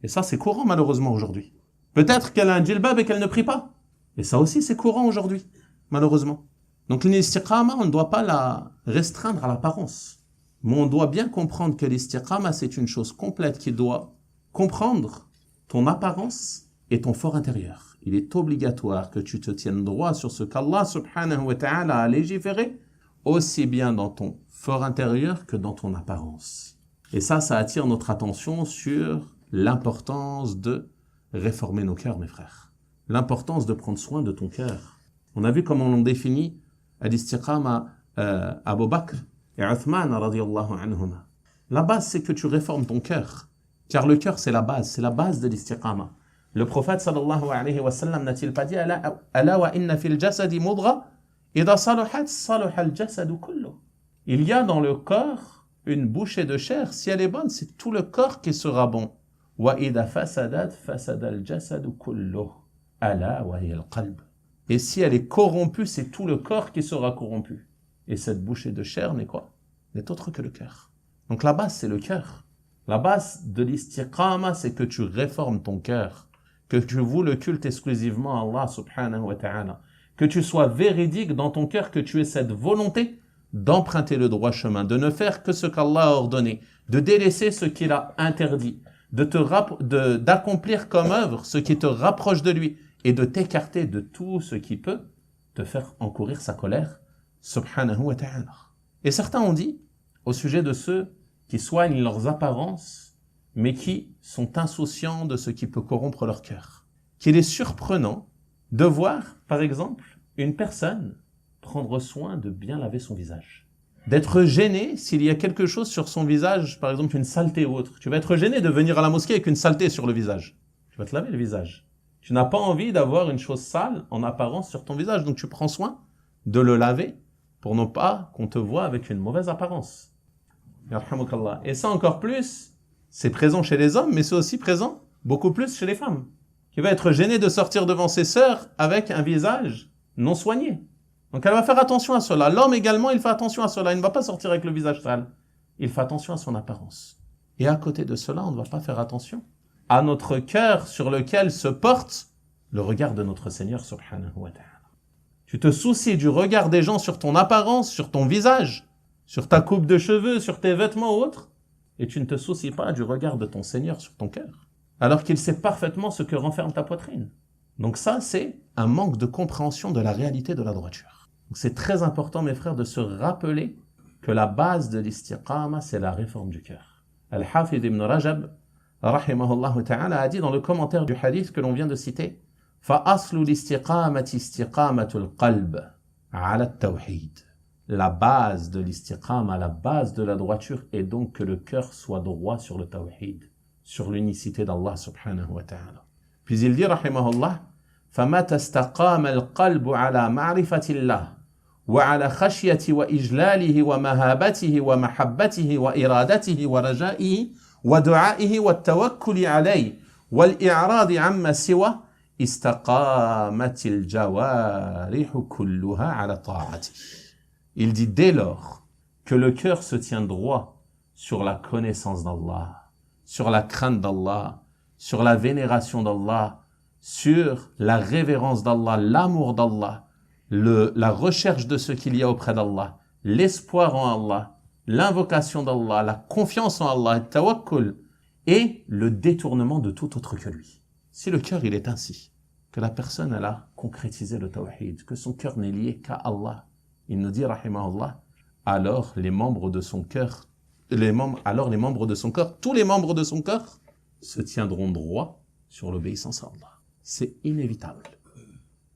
Et ça, c'est courant malheureusement aujourd'hui. Peut-être qu'elle a un djilbab et qu'elle ne prie pas. Et ça aussi, c'est courant aujourd'hui, malheureusement. Donc l'istiqama, on ne doit pas la restreindre à l'apparence. Mais on doit bien comprendre que l'istiqama, c'est une chose complète qui doit comprendre ton apparence et ton fort intérieur. Il est obligatoire que tu te tiennes droit sur ce qu'Allah subhanahu wa ta'ala a légiféré, aussi bien dans ton fort intérieur que dans ton apparence. Et ça attire notre attention sur l'importance de réformer nos cœurs, mes frères. L'importance de prendre soin de ton cœur. On a vu comment on définit al-istiqama Abu Bakr et Uthman radiyallahu anhuma. La base, c'est que tu réformes ton cœur. Car le cœur, c'est la base de l'istiqama. Le prophète sallallahu alayhi wa sallam n'a-t-il pas dit Ala wa inna fil jasadi mudgha idha saluhat saluha al-jasadu kullu. Il y a dans le corps une bouchée de chair. Si elle est bonne, c'est tout le corps qui sera bon. Wa idha fasadat fasada al-jasadu kullu. Ala wa hiya al-qalb. Et si elle est corrompue, c'est tout le corps qui sera corrompu. Et cette bouchée de chair n'est quoi? N'est autre que le cœur. Donc la base, c'est le cœur. La base de l'istiqama, c'est que tu réformes ton cœur, que tu voues le culte exclusivement à Allah subhanahu wa ta'ala, que tu sois véridique dans ton cœur, que tu aies cette volonté d'emprunter le droit chemin, de ne faire que ce qu'Allah a ordonné, de délaisser ce qu'il a interdit, d'accomplir comme œuvre ce qui te rapproche de lui et de t'écarter de tout ce qui peut te faire encourir sa colère subhanahu wa ta'ala. Et certains ont dit, au sujet de ceux qui soignent leurs apparences, mais qui sont insouciants de ce qui peut corrompre leur cœur, qu'il est surprenant de voir, par exemple, une personne prendre soin de bien laver son visage. D'être gêné s'il y a quelque chose sur son visage, par exemple une saleté ou autre. Tu vas être gêné de venir à la mosquée avec une saleté sur le visage. Tu vas te laver le visage. Tu n'as pas envie d'avoir une chose sale en apparence sur ton visage, donc tu prends soin de le laver pour ne pas qu'on te voie avec une mauvaise apparence. Et ça encore plus, c'est présent chez les hommes, mais c'est aussi présent beaucoup plus chez les femmes, qui va être gênée de sortir devant ses sœurs avec un visage non soigné. Donc elle va faire attention à cela. L'homme également, il fait attention à cela. Il ne va pas sortir avec le visage sale. Il fait attention à son apparence. Et à côté de cela, on ne va pas faire attention à notre cœur sur lequel se porte le regard de notre Seigneur subhanahu wa ta'ala. Tu te soucies du regard des gens sur ton apparence, sur ton visage, sur ta coupe de cheveux, sur tes vêtements ou autres, et tu ne te soucies pas du regard de ton Seigneur sur ton cœur, alors qu'il sait parfaitement ce que renferme ta poitrine. Donc ça, c'est un manque de compréhension de la réalité de la droiture. Donc c'est très important, mes frères, de se rappeler que la base de l'istiqama, c'est la réforme du cœur. Al-Hafid ibn Rajab, rahimahullah ta'ala, a dit dans le commentaire du hadith que l'on vient de citer, « Fa'aslu l'istiqamati istiqamatul qalb ala tawhid » La base de l'istiqama, la base de la droiture est donc que le cœur soit droit sur le tawhid, sur l'unicité d'Allah subhanahu wa ta'ala. Puis il dit, rahimahullah, فَمَتَ اسْتَقَامَ الْقَلْبُ عَلَى مَعْرِفَةِ اللَّهِ وَعَلَى خَشْيَةِ وَإِجْلَالِهِ وَمَهَابَتِهِ وَمَحَبَّتِهِ وَإِرَادَتِهِ وَرَجَائِهِ وَدُعَائِهِ وَالتَّوَكُّلِ عَلَيْهِ وَالْإِعْرَاضِ عَمَّا سِوَى اسْتَقَامَتِ الْجَوَارِحُ كُلُّهَا عَلَى طَاعَتِهِ. Il dit dès lors que le cœur se tient droit sur la connaissance d'Allah, sur la crainte d'Allah, sur la vénération d'Allah, sur la révérence d'Allah, l'amour d'Allah, la recherche de ce qu'il y a auprès d'Allah, l'espoir en Allah, l'invocation d'Allah, la confiance en Allah, le tawakkul, et le détournement de tout autre que lui. Si le cœur il est ainsi, que la personne elle a concrétisé le tawhid, que son cœur n'est lié qu'à Allah, il nous dit, rahimahullah, alors les membres de son cœur, tous les membres de son corps se tiendront droit sur l'obéissance à Allah. C'est inévitable.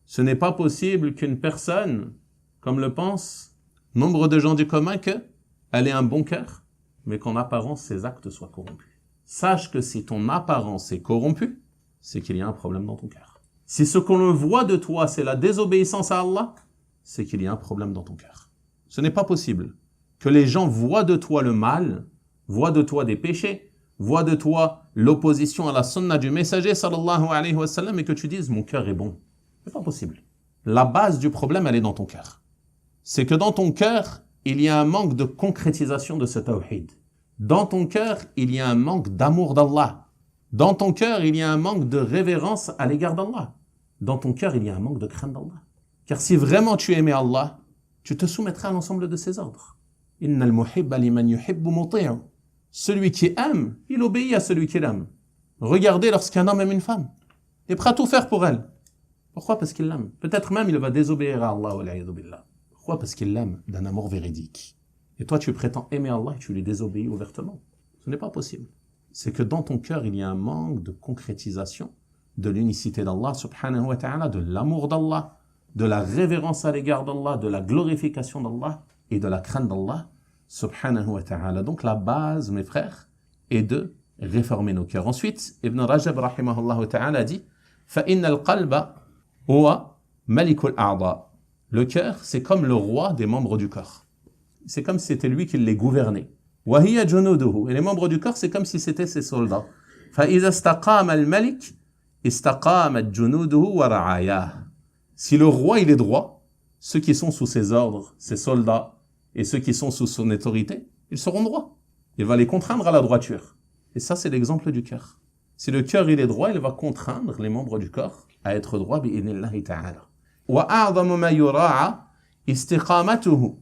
Ce n'est pas possible qu'une personne, comme le pense nombre de gens du commun, qu'elle ait un bon cœur, mais qu'en apparence ses actes soient corrompus. Sache que si ton apparence est corrompue, c'est qu'il y a un problème dans ton cœur. Si ce qu'on voit de toi, c'est la désobéissance à Allah, c'est qu'il y a un problème dans ton cœur. Ce n'est pas possible que les gens voient de toi le mal, voient de toi des péchés, voient de toi l'opposition à la sunna du messager sallallahu alayhi wa sallam et que tu dises mon cœur est bon. C'est pas possible. La base du problème, elle est dans ton cœur. C'est que dans ton cœur, il y a un manque de concrétisation de ce tawhid. Dans ton cœur, il y a un manque d'amour d'Allah. Dans ton cœur, il y a un manque de révérence à l'égard d'Allah. Dans ton cœur, il y a un manque de crainte d'Allah. Car si vraiment tu aimais Allah, tu te soumettrais à l'ensemble de ses ordres. Innal muhibba liman yuhibbu muti'u. Celui qui aime, il obéit à celui qui l'aime. Regardez lorsqu'un homme aime une femme, il est prêt à tout faire pour elle. Pourquoi? Parce qu'il l'aime. Peut-être même il va désobéir à Allah. Pourquoi? Parce qu'il l'aime d'un amour véridique. Et toi tu prétends aimer Allah et tu lui désobéis ouvertement. Ce n'est pas possible. C'est que dans ton cœur, il y a un manque de concrétisation de l'unicité d'Allah subhanahu wa ta'ala, de l'amour d'Allah, de la révérence à l'égard d'Allah, de la glorification d'Allah et de la crainte d'Allah subhanahu wa ta'ala. Donc la base, mes frères, est de réformer nos cœurs. Ensuite, Ibn Rajab rahimahullah ta'ala dit فَإِنَّ الْقَلْبَ هُوَ مَلِكُ الْأَعْضَاءِ. Le cœur, c'est comme le roi des membres du corps. C'est comme si c'était lui qui les gouvernait. وَهِيَ جُنُودُهُ. Et les membres du corps, c'est comme si c'était ses soldats. فَإِذَا اسْتَقَامَ الْمَلِكِ استقامت جنوده ورعاياه. Si le roi il est droit, ceux qui sont sous ses ordres, ses soldats, et ceux qui sont sous son autorité, ils seront droits. Il va les contraindre à la droiture. Et ça, c'est l'exemple du cœur. Si le cœur il est droit, il va contraindre les membres du corps à être droits bi'idhnillahi ta'ala. وَأَعْظَمُ مَا يُرَاعَ اسْتِقَامَتُهُ.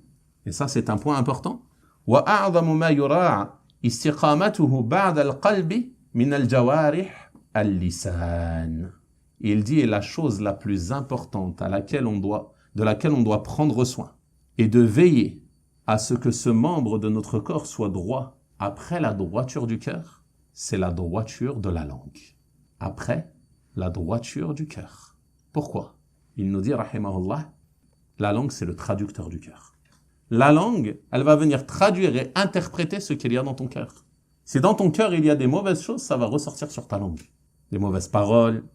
Et ça, c'est un point important. وَأَعْظَمُ مَا يُرَاعَ اسْتِقَامَتُهُ بَعْدَ الْقَلْبِ مِنَ الْجَوَارِحِ al-lisan. Il dit, et la chose la plus importante de laquelle on doit prendre soin et de veiller à ce que ce membre de notre corps soit droit après la droiture du cœur, c'est la droiture de la langue. Après la droiture du cœur. Pourquoi? Il nous dit, rahimahullah, la langue c'est le traducteur du cœur. La langue, elle va venir traduire et interpréter ce qu'il y a dans ton cœur. Si dans ton cœur il y a des mauvaises choses, ça va ressortir sur ta langue. Des mauvaises paroles,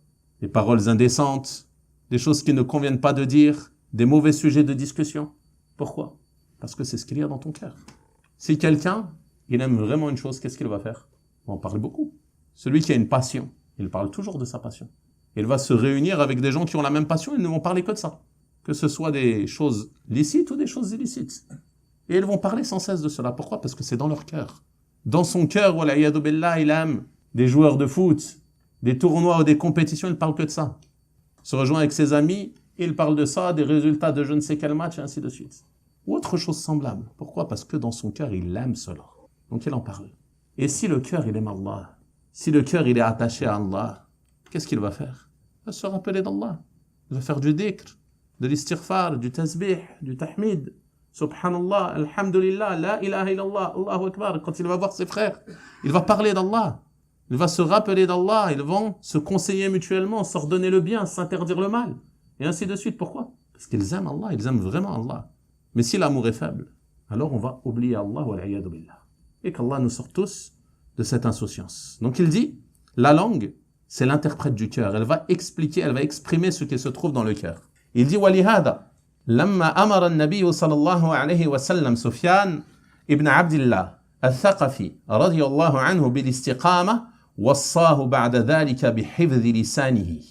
des paroles indécentes, des choses qui ne conviennent pas de dire, des mauvais sujets de discussion. Pourquoi? Parce que c'est ce qu'il y a dans ton cœur. Si quelqu'un, il aime vraiment une chose, qu'est-ce qu'il va faire? On en parle beaucoup. Celui qui a une passion, il parle toujours de sa passion. Il va se réunir avec des gens qui ont la même passion, ils ne vont parler que de ça. Que ce soit des choses licites ou des choses illicites. Et ils vont parler sans cesse de cela. Pourquoi? Parce que c'est dans leur cœur. Dans son cœur, wala'iyadu billah, il aime des joueurs de foot, des tournois ou des compétitions, il ne parle que de ça. Il se rejoint avec ses amis, il parle de ça, des résultats de je ne sais quel match, et ainsi de suite. Ou autre chose semblable. Pourquoi? Parce que dans son cœur, il aime cela. Donc il en parle. Et si le cœur, il aime Allah, si le cœur, il est attaché à Allah, qu'est-ce qu'il va faire? Il va se rappeler d'Allah. Il va faire du dhikr, de l'istighfar, du tasbih, du tahmid. Subhanallah, alhamdulillah, la ilaha illallah, Allahu Akbar. Quand il va voir ses frères, il va parler d'Allah. Il va se rappeler d'Allah, ils vont se conseiller mutuellement, s'ordonner le bien, s'interdire le mal. Et ainsi de suite. Pourquoi? Parce qu'ils aiment Allah, ils aiment vraiment Allah. Mais si l'amour est faible, alors on va oublier Allah, wal'iyadu billah. Et qu'Allah nous sorte tous de cette insouciance. Donc il dit, la langue, c'est l'interprète du cœur. Elle va expliquer, elle va exprimer ce qui se trouve dans le cœur. Il dit, walihada, lamma amara an-nabiy sallallahu alayhi wa sallam Sufyan ibn Abdillah al-Thaqafi radiyallahu anhu bil-istiqama وَصَّاهُ بَعْدَ ذَلِكَ بِحِفْظِ لِسَانِهِ.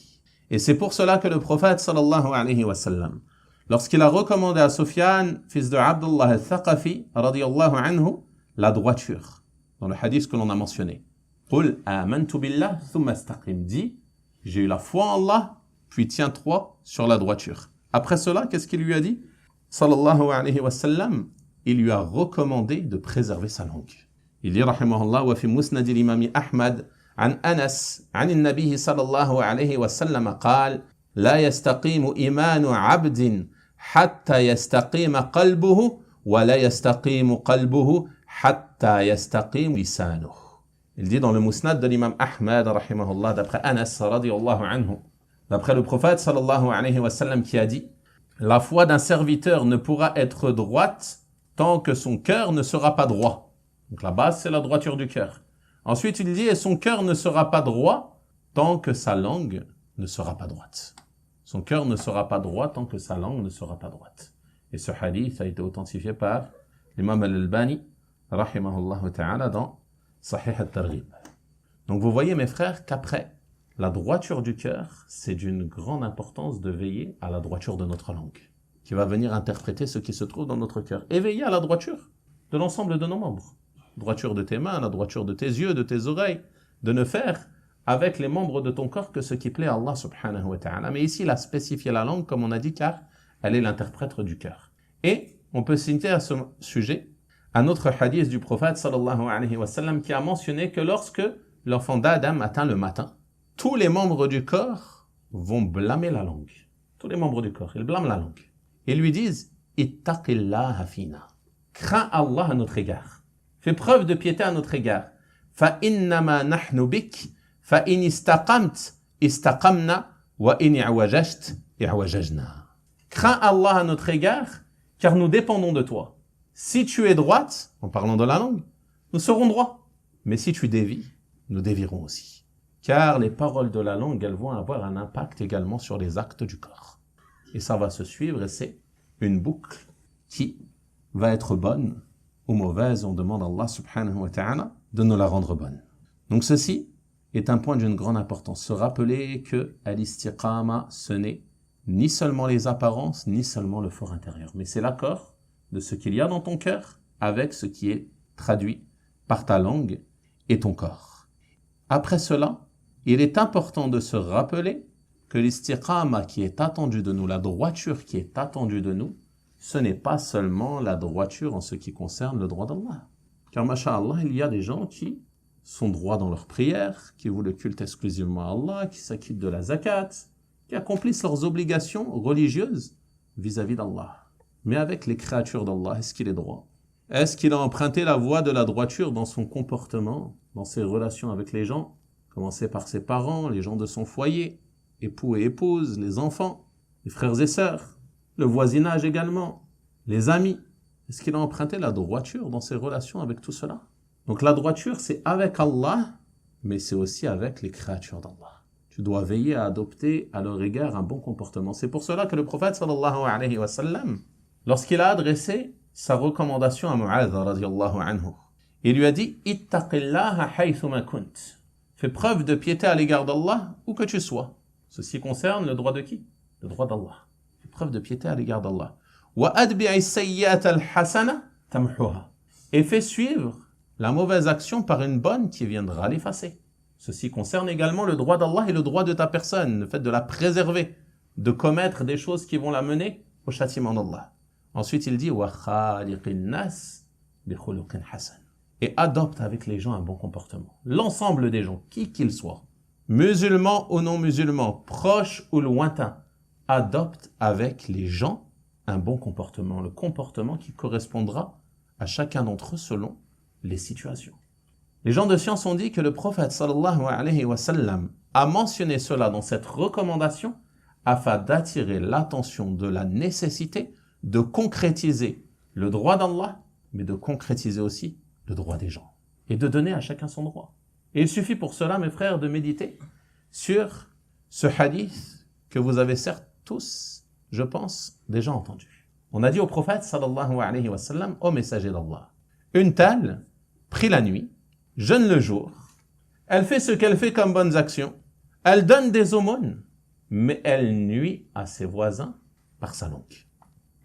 Et c'est pour cela que le prophète sallallahu alayhi wa sallam, lorsqu'il a recommandé à Sufyan, fils de Abdullah al-Thaqafi, radiyallahu anhu, la droiture, dans le hadith que l'on a mentionné. قُلْ آمَنْتُ بِاللَّهِ ثُمَّ اسْتَقِمْ. Dit, j'ai eu la foi en Allah, puis tiens-toi sur la droiture. Après cela, qu'est-ce qu'il lui a dit? Sallallahu alayhi wa sallam, il lui a recommandé de préserver sa langue. Il dit, rahimahullah, وَفِي مُسْنَدِ الإمام أحمد عن أنس عن النبي صلى الله عليه وسلم قال لا يستقيم إيمان عبد حتى يستقيم قلبه ولا يستقيم قلبه حتى يستقيم لسانه. Il dit dans le Musnad de l'imam Ahmad, rahimahullah, d'après Anas, radiyallahu anhu, d'après le prophète sallallahu alayhi wa sallam qui a dit, la foi d'un serviteur ne pourra être droite tant que son cœur ne sera pas droit. Donc la base, c'est la droiture du cœur. Ensuite, il dit, et son cœur ne sera pas droit tant que sa langue ne sera pas droite. Son cœur ne sera pas droit tant que sa langue ne sera pas droite. Et ce hadith a été authentifié par l'imam al-Albani, rahimahullah ta'ala, dans Sahih al-Targhib. Donc vous voyez, mes frères, qu'après la droiture du cœur, c'est d'une grande importance de veiller à la droiture de notre langue, qui va venir interpréter ce qui se trouve dans notre cœur. Et veiller à la droiture de l'ensemble de nos membres. Droiture de tes mains, la droiture de tes yeux, de tes oreilles, de ne faire avec les membres de ton corps que ce qui plaît à Allah subhanahu wa ta'ala. Mais ici, il a spécifié la langue, comme on a dit, car elle est l'interprète du cœur. Et on peut citer à ce sujet un autre hadith du prophète sallallahu alayhi wa sallam qui a mentionné que lorsque l'enfant d'Adam atteint le matin, tous les membres du corps vont blâmer la langue. Tous les membres du corps, ils blâment la langue. Ils lui disent « Ittaqillaha fina » crains Allah à notre égard. Fais preuve de piété à notre égard. فإنما نحن بك فإن استقمت استقمنا وإن اعوججت اعوججنا. Crains Allah à notre égard, car nous dépendons de toi. Si tu es droite, en parlant de la langue, nous serons droits. Mais si tu dévis, nous dévierons aussi. Car les paroles de la langue, elles vont avoir un impact également sur les actes du corps. Et ça va se suivre, et c'est une boucle qui va être bonne ou mauvaise. On demande à Allah subhanahu wa ta'ala de nous la rendre bonne. Donc ceci est un point d'une grande importance. Se rappeler que al-istiqama, ce n'est ni seulement les apparences, ni seulement le fort intérieur. Mais c'est l'accord de ce qu'il y a dans ton cœur avec ce qui est traduit par ta langue et ton corps. Après cela, il est important de se rappeler que l'istiqama qui est attendu de nous, la droiture qui est attendue de nous, ce n'est pas seulement la droiture en ce qui concerne le droit d'Allah. Car, masha'Allah, il y a des gens qui sont droits dans leur prière, qui vouent le culte exclusivement à Allah, qui s'acquittent de la zakat, qui accomplissent leurs obligations religieuses vis-à-vis d'Allah. Mais avec les créatures d'Allah, est-ce qu'il est droit? Est-ce qu'il a emprunté la voie de la droiture dans son comportement, dans ses relations avec les gens, commencer par ses parents, les gens de son foyer, époux et épouses, les enfants, les frères et sœurs, le voisinage également, les amis? Est-ce qu'il a emprunté la droiture dans ses relations avec tout cela? Donc la droiture, c'est avec Allah, mais c'est aussi avec les créatures d'Allah. Tu dois veiller à adopter à leur égard un bon comportement. C'est pour cela que le prophète sallallahu alayhi wa sallam, lorsqu'il a adressé sa recommandation à Mu'adh radiyallahu anhu, il lui a dit « Ittaqillaha haythuma kunt » Fais preuve de piété à l'égard d'Allah où que tu sois. Ceci concerne le droit de qui? Le droit d'Allah. Fais preuve de piété à l'égard d'Allah. Wa adbi'i sayyi'ata al-hasana tamhuha. Et fais suivre la mauvaise action par une bonne qui viendra l'effacer. Ceci concerne également le droit d'Allah et le droit de ta personne, le fait de la préserver, de commettre des choses qui vont la mener au châtiment d'Allah. Ensuite, il dit wa khaliqin nas bi khuluqin hasan. Et adopte avec les gens un bon comportement. L'ensemble des gens, qui qu'ils soient, musulmans ou non musulmans, proches ou lointains, adopte avec les gens un bon comportement, le comportement qui correspondra à chacun d'entre eux selon les situations. Les gens de science ont dit que le prophète sallallahu alayhi wa sallam a mentionné cela dans cette recommandation afin d'attirer l'attention de la nécessité de concrétiser le droit d'Allah, mais de concrétiser aussi le droit des gens et de donner à chacun son droit. Et il suffit pour cela, mes frères, de méditer sur ce hadith que vous avez certes tous, je pense, déjà entendu. On a dit au prophète sallallahu alayhi wa sallam, ô messager d'Allah, une telle prie la nuit, jeûne le jour, elle fait ce qu'elle fait comme bonnes actions, elle donne des aumônes, mais elle nuit à ses voisins par sa langue.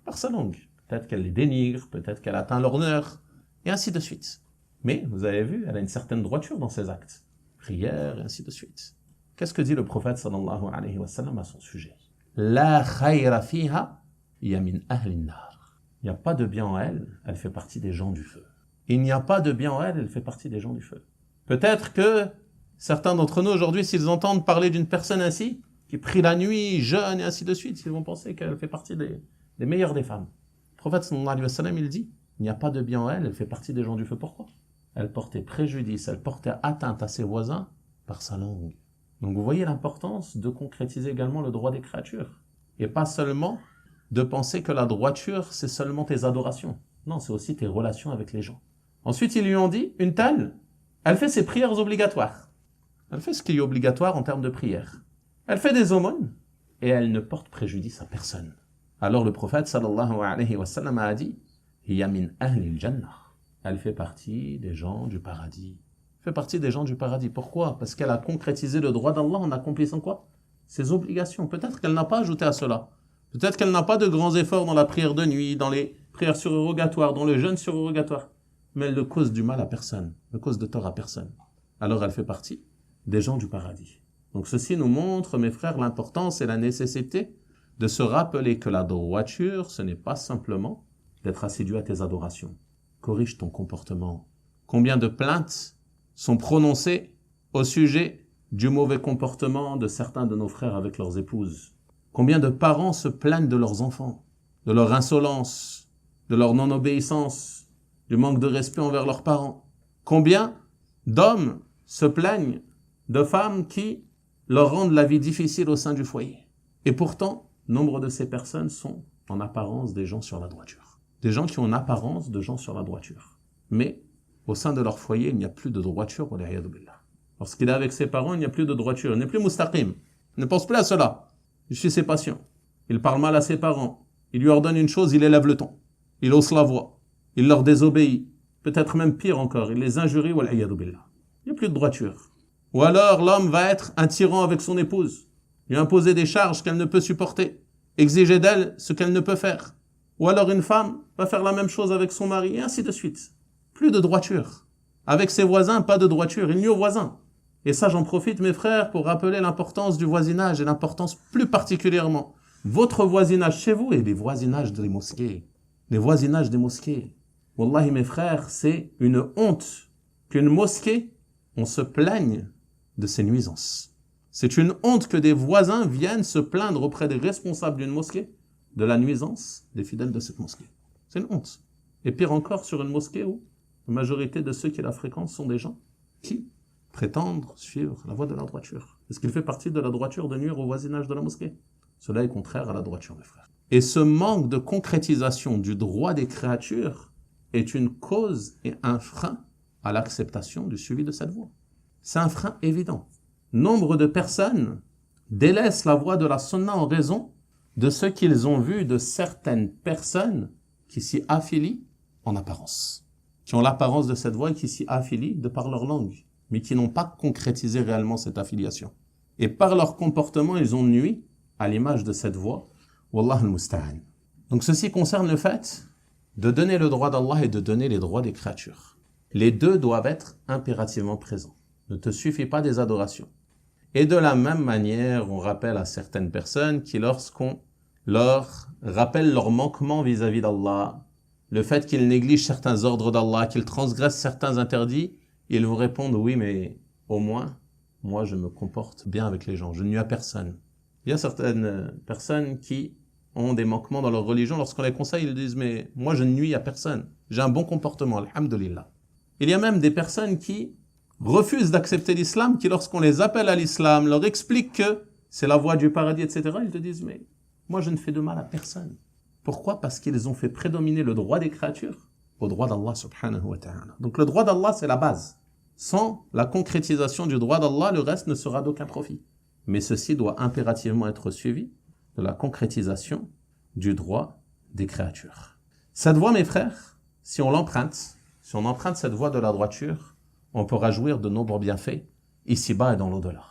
Par sa langue. Peut-être qu'elle les dénigre, peut-être qu'elle atteint leur honneur, et ainsi de suite. Mais, vous avez vu, elle a une certaine droiture dans ses actes. Prière, et ainsi de suite. Qu'est-ce que dit le prophète sallallahu alayhi wa sallam à son sujet? La khayra fiha ya min ahli nar. Il n'y a pas de bien en elle, elle fait partie des gens du feu. Il n'y a pas de bien en elle, elle fait partie des gens du feu. Peut-être que certains d'entre nous aujourd'hui, s'ils entendent parler d'une personne ainsi, qui prie la nuit, jeûne et ainsi de suite, ils vont penser qu'elle fait partie des meilleures des femmes. Le prophète sallallahu alayhi wa sallam, il dit, il n'y a pas de bien en elle, elle fait partie des gens du feu. Pourquoi? Elle portait préjudice, elle portait atteinte à ses voisins par sa langue. Donc vous voyez l'importance de concrétiser également le droit des créatures. Et pas seulement de penser que la droiture, c'est seulement tes adorations. Non, c'est aussi tes relations avec les gens. Ensuite, ils lui ont dit, une telle, elle fait ses prières obligatoires. Elle fait ce qui est obligatoire en termes de prière. Elle fait des aumônes et elle ne porte préjudice à personne. Alors le prophète sallallahu alayhi wa sallam a dit, hiya min ahli al-jannah. Elle fait partie des gens du paradis. Elle fait partie des gens du paradis. Pourquoi? Parce qu'elle a concrétisé le droit d'Allah en accomplissant quoi? Ses obligations. Peut-être qu'elle n'a pas ajouté à cela. Peut-être qu'elle n'a pas de grands efforts dans la prière de nuit, dans les prières surrogatoires, dans le jeûne surrogatoire. Mais elle ne cause du mal à personne, ne cause de tort à personne. Alors elle fait partie des gens du paradis. Donc ceci nous montre, mes frères, l'importance et la nécessité de se rappeler que la droiture, ce n'est pas simplement d'être assidu à tes adorations. Corrige ton comportement. Combien de plaintes sont prononcées au sujet du mauvais comportement de certains de nos frères avec leurs épouses? Combien de parents se plaignent de leurs enfants, de leur insolence, de leur non-obéissance, du manque de respect envers leurs parents? Combien d'hommes se plaignent de femmes qui leur rendent la vie difficile au sein du foyer. Et pourtant, nombre de ces personnes sont en apparence des gens sur la droiture. Des gens qui ont une apparence de gens sur la droiture. Mais au sein de leur foyer, il n'y a plus de droiture. Lorsqu'il est avec ses parents, il n'y a plus de droiture. Il n'est plus mustaqim. Il ne pense plus à cela. Il suit ses passions. Il parle mal à ses parents. Il lui ordonne une chose, il élève le ton. Il hausse la voix. Il leur désobéit. Peut-être même pire encore, il les injurie. Il n'y a plus de droiture. Ou alors l'homme va être un tyran avec son épouse. Lui imposer des charges qu'elle ne peut supporter. Exiger d'elle ce qu'elle ne peut faire. Ou alors une femme va faire la même chose avec son mari, et ainsi de suite. Plus de droiture. Avec ses voisins, pas de droiture, il n'y a aux voisins. Et ça, j'en profite, mes frères, pour rappeler l'importance du voisinage, et l'importance plus particulièrement, votre voisinage chez vous et les voisinages des mosquées. Les voisinages des mosquées. Wallahi, mes frères, c'est une honte qu'une mosquée, on se plaigne de ses nuisances. C'est une honte que des voisins viennent se plaindre auprès des responsables d'une mosquée de la nuisance des fidèles de cette mosquée. C'est une honte. Et pire encore, sur une mosquée où la majorité de ceux qui la fréquentent sont des gens qui prétendent suivre la voie de la droiture. Est-ce qu'il fait partie de la droiture de nuire au voisinage de la mosquée? Cela est contraire à la droiture, mes frères. Et ce manque de concrétisation du droit des créatures est une cause et un frein à l'acceptation du suivi de cette voie. C'est un frein évident. Nombre de personnes délaissent la voie de la sunna en raison de ce qu'ils ont vu de certaines personnes qui s'y affilient en apparence, qui ont l'apparence de cette voie et qui s'y affilient de par leur langue, mais qui n'ont pas concrétisé réellement cette affiliation. Et par leur comportement, ils ont nui à l'image de cette voie. Wallah al-musta'an. Donc ceci concerne le fait de donner le droit d'Allah et de donner les droits des créatures. Les deux doivent être impérativement présents. Ne te suffit pas des adorations. Et de la même manière, on rappelle à certaines personnes qui, lorsqu'on leur rappelle leur manquement vis-à-vis d'Allah, le fait qu'ils négligent certains ordres d'Allah, qu'ils transgressent certains interdits, ils vous répondent « Oui, mais au moins, moi je me comporte bien avec les gens, je ne nuis à personne. » Il y a certaines personnes qui ont des manquements dans leur religion, lorsqu'on les conseille, ils disent « Mais moi je ne nuis à personne, j'ai un bon comportement, alhamdulillah. » Il y a même des personnes qui refusent d'accepter l'islam, qui lorsqu'on les appelle à l'islam, leur explique que c'est la voie du paradis, etc., ils te disent « Mais moi je ne fais de mal à personne. » Pourquoi? Parce qu'ils ont fait prédominer le droit des créatures au droit d'Allah subhanahu wa ta'ala. Donc le droit d'Allah, c'est la base. Sans la concrétisation du droit d'Allah, le reste ne sera d'aucun profit. Mais ceci doit impérativement être suivi de la concrétisation du droit des créatures. Cette voie, mes frères, si on l'emprunte, si on emprunte cette voie de la droiture, on pourra jouir de nombreux bienfaits, ici-bas et dans l'au-delà.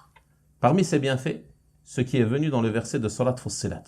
Parmi ces bienfaits, ce qui est venu dans le verset de Surat Fussilat,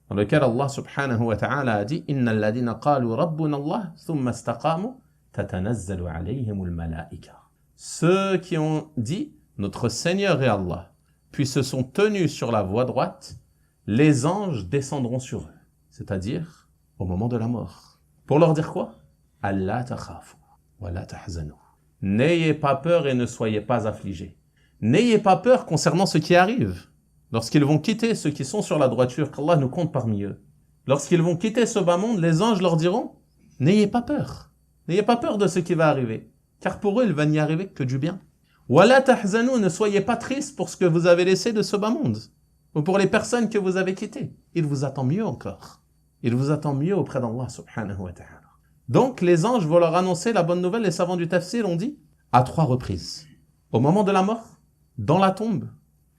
dans lequel Allah subhanahu wa ta'ala a dit « Inna alladhina qalu rabbuna Allah thumma istaqamu tatanazzalu alayhimul malaika » Ceux qui ont dit « Notre Seigneur est Allah » puis se sont tenus sur la voie droite, les anges descendront sur eux, c'est-à-dire au moment de la mort. Pour leur dire quoi? « Allah takhafu wa la tahzanu » N'ayez pas peur et ne soyez pas affligés. N'ayez pas peur concernant ce qui arrive. Lorsqu'ils vont quitter ceux qui sont sur la droiture, qu'Allah nous compte parmi eux. Lorsqu'ils vont quitter ce bas monde, les anges leur diront « N'ayez pas peur. N'ayez pas peur de ce qui va arriver. Car pour eux, il va n'y arriver que du bien. » Wa la tahzanu, ne soyez pas tristes pour ce que vous avez laissé de ce bas monde. Ou pour les personnes que vous avez quittées. Il vous attend mieux encore. Il vous attend mieux auprès d'Allah subhanahu wa ta'ala. Donc, les anges vont leur annoncer la bonne nouvelle. Les savants du tafsir ont dit à 3 reprises. Au moment de la mort, dans la tombe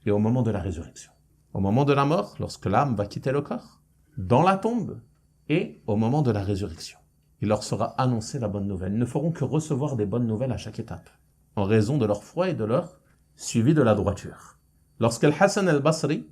et au moment de la résurrection. Au moment de la mort, lorsque l'âme va quitter le corps, dans la tombe et au moment de la résurrection. Il leur sera annoncé la bonne nouvelle. Ils ne feront que recevoir des bonnes nouvelles à chaque étape, en raison de leur foi et de leur suivi de la droiture. Lorsque Hassan al-Basri,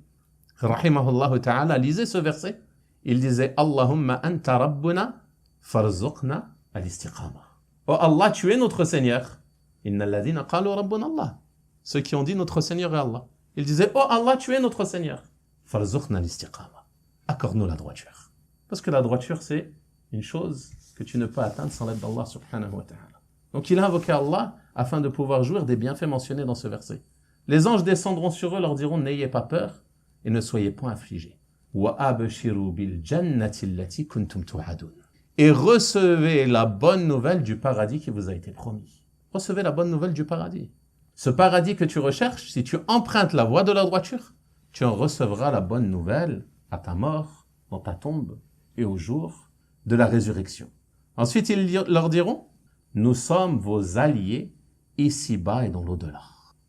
rahimahullah ta'ala, lisait ce verset, il disait « Allahumma anta rabbuna farzuqna al-istiqama » Oh Allah, tu es notre Seigneur. « Inna alladhina qalu rabbuna Allah » Ceux qui ont dit notre Seigneur est Allah. Il disait, oh Allah, tu es notre Seigneur. Farzuqna al-istiqama. Accorde-nous la droiture. Parce que la droiture, c'est une chose que tu ne peux atteindre sans l'aide d'Allah subhanahu wa ta'ala. Donc il a invoqué Allah afin de pouvoir jouir des bienfaits mentionnés dans ce verset. Les anges descendront sur eux, leur diront, n'ayez pas peur et ne soyez point affligés. Wa abshiru bil jannati allati kuntum tu'adun. Et recevez la bonne nouvelle du paradis qui vous a été promis. recevez la bonne nouvelle du paradis. Ce paradis que tu recherches, si tu empruntes la voie de la droiture, tu en recevras la bonne nouvelle à ta mort, dans ta tombe et au jour de la résurrection. Ensuite, ils leur diront, nous sommes vos alliés ici-bas et dans l'au-delà.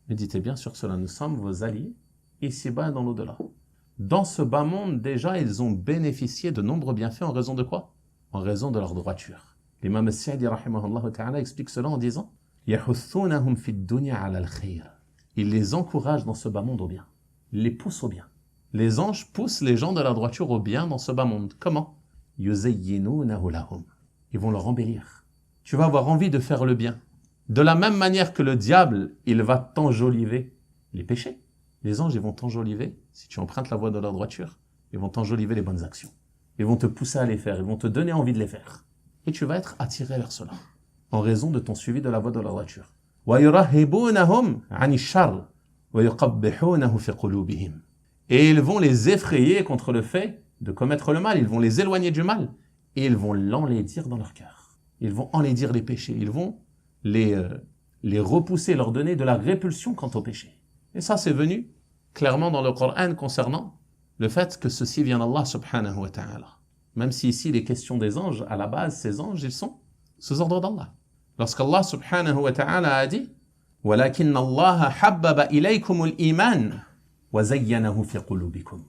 Méditez bien sur cela, nous sommes vos alliés ici-bas et dans l'au-delà. Dans ce bas monde, déjà, ils ont bénéficié de nombreux bienfaits en raison de quoi? En raison de leur droiture. L'imam As-Sa'di rahimahullah ta'ala explique cela en disant يَحُثُّونَهُمْ فِي الدُّنْيَا عَلَى الْخَيْرِ. Il les encourage dans ce bas monde au bien. Il les pousse au bien. Les anges poussent les gens de la droiture au bien dans ce bas monde. Comment? يُزَيِّنُونَهُ لَهُمْ. Ils vont leur embellir. Tu vas avoir envie de faire le bien. De la même manière que le diable, il va t'enjoliver les péchés. Les anges, ils vont t'enjoliver, si tu empruntes la voie de la droiture, ils vont t'enjoliver les bonnes actions. Ils vont te pousser à les faire, ils vont te donner envie de les faire. Et tu vas être attiré vers cela, en raison de ton suivi de la voie de la droiture. وَيُرَهِّبُونَهُمْ عَنِ الشَّرِّ وَيُقَبِّحُونَهُ فِي قُلُوبِهِمْ. Et ils vont les effrayer contre le fait de commettre le mal, ils vont les éloigner du mal, et ils vont l'enlaidir dans leur cœur. Ils vont enlaidir les péchés, ils vont les repousser, leur donner de la répulsion quant au péché. Et ça, c'est venu clairement dans le Coran concernant le fait que ceci vient d'Allah subhanahu wa ta'ala. Même si ici, les questions des anges, à la base, ces anges, ils sont sous ordre d'Allah. Lorsqu'Allah subhanahu wa ta'ala a dit « وَلَكِنَّ اللَّهَ حَبَّبَ إِلَيْكُمُ الْإِيمَانِ وَزَيَّنَهُ فِي قُلُوبِكُمْ »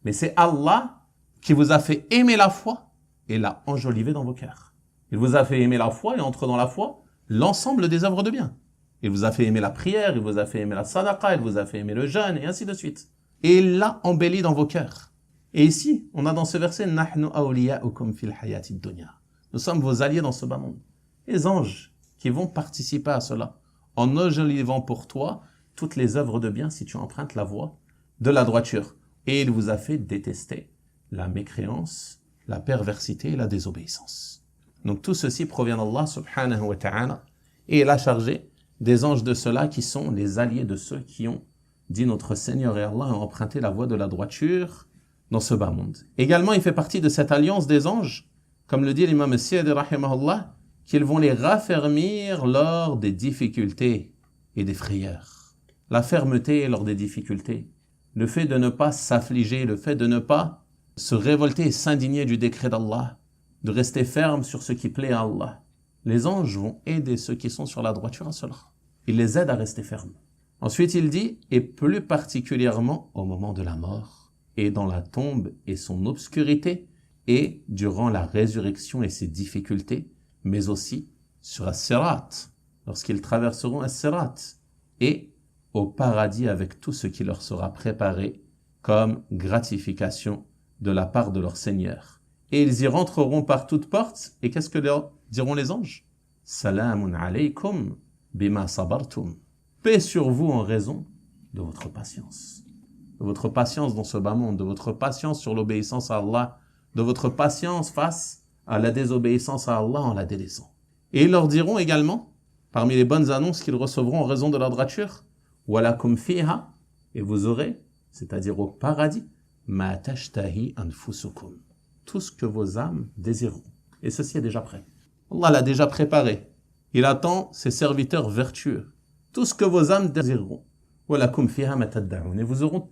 Mais c'est Allah qui vous a fait aimer la foi et l'a enjolivé dans vos cœurs. Il vous a fait aimer la foi et entre dans la foi l'ensemble des œuvres de bien. Il vous a fait aimer la prière, il vous a fait aimer la sadaqa, il vous a fait aimer le jeûne, et ainsi de suite. Et il l'a embelli dans vos cœurs. Et ici, on a dans ce verset, نَحْنُ أَوْلِيَاؤُكُمْ فِي الْحَيَاةِ الدُّنْيَا. Nous sommes vos alliés dans ce bas monde. Les anges qui vont participer à cela, en enjolivant pour toi toutes les œuvres de bien si tu empruntes la voie de la droiture. Et il vous a fait détester la mécréance, la perversité et la désobéissance. Donc tout ceci provient d'Allah subhanahu wa ta'ala, et il a chargé des anges de ceux-là qui sont les alliés de ceux qui ont dit notre Seigneur et Allah ont emprunté la voie de la droiture dans ce bas monde. Également, il fait partie de cette alliance des anges, comme le dit l'imam As-Sa'di rahimahullah, qu'ils vont les raffermir lors des difficultés et des frayeurs. La fermeté lors des difficultés, le fait de ne pas s'affliger, le fait de ne pas se révolter et s'indigner du décret d'Allah, de rester ferme sur ce qui plaît à Allah. Les anges vont aider ceux qui sont sur la droiture à cela. Ils les aident à rester fermes. Ensuite, il dit, et plus particulièrement au moment de la mort, et dans la tombe et son obscurité, et durant la résurrection et ses difficultés, mais aussi sur As-Sirat, lorsqu'ils traverseront As-Sirat, et au paradis avec tout ce qui leur sera préparé comme gratification de la part de leur Seigneur. Et ils y rentreront par toutes portes, et qu'est-ce que leur diront les anges? Salamun alaykum bima sabartum. Paix sur vous en raison de votre patience. De votre patience dans ce bas monde, de votre patience sur l'obéissance à Allah, de votre patience face à la désobéissance à Allah en la délaissant. Et ils leur diront également, parmi les bonnes annonces qu'ils recevront en raison de la droiture, walakum fiha, et vous aurez, c'est-à-dire au paradis, ma tashtahi anfusukum. Tout ce que vos âmes désireront. Et ceci est déjà prêt. Allah l'a déjà préparé. Il attend ses serviteurs vertueux. Tout ce que vos âmes désireront. وَلَكُمْ فِيهَا مَا تَدَّعُونَ.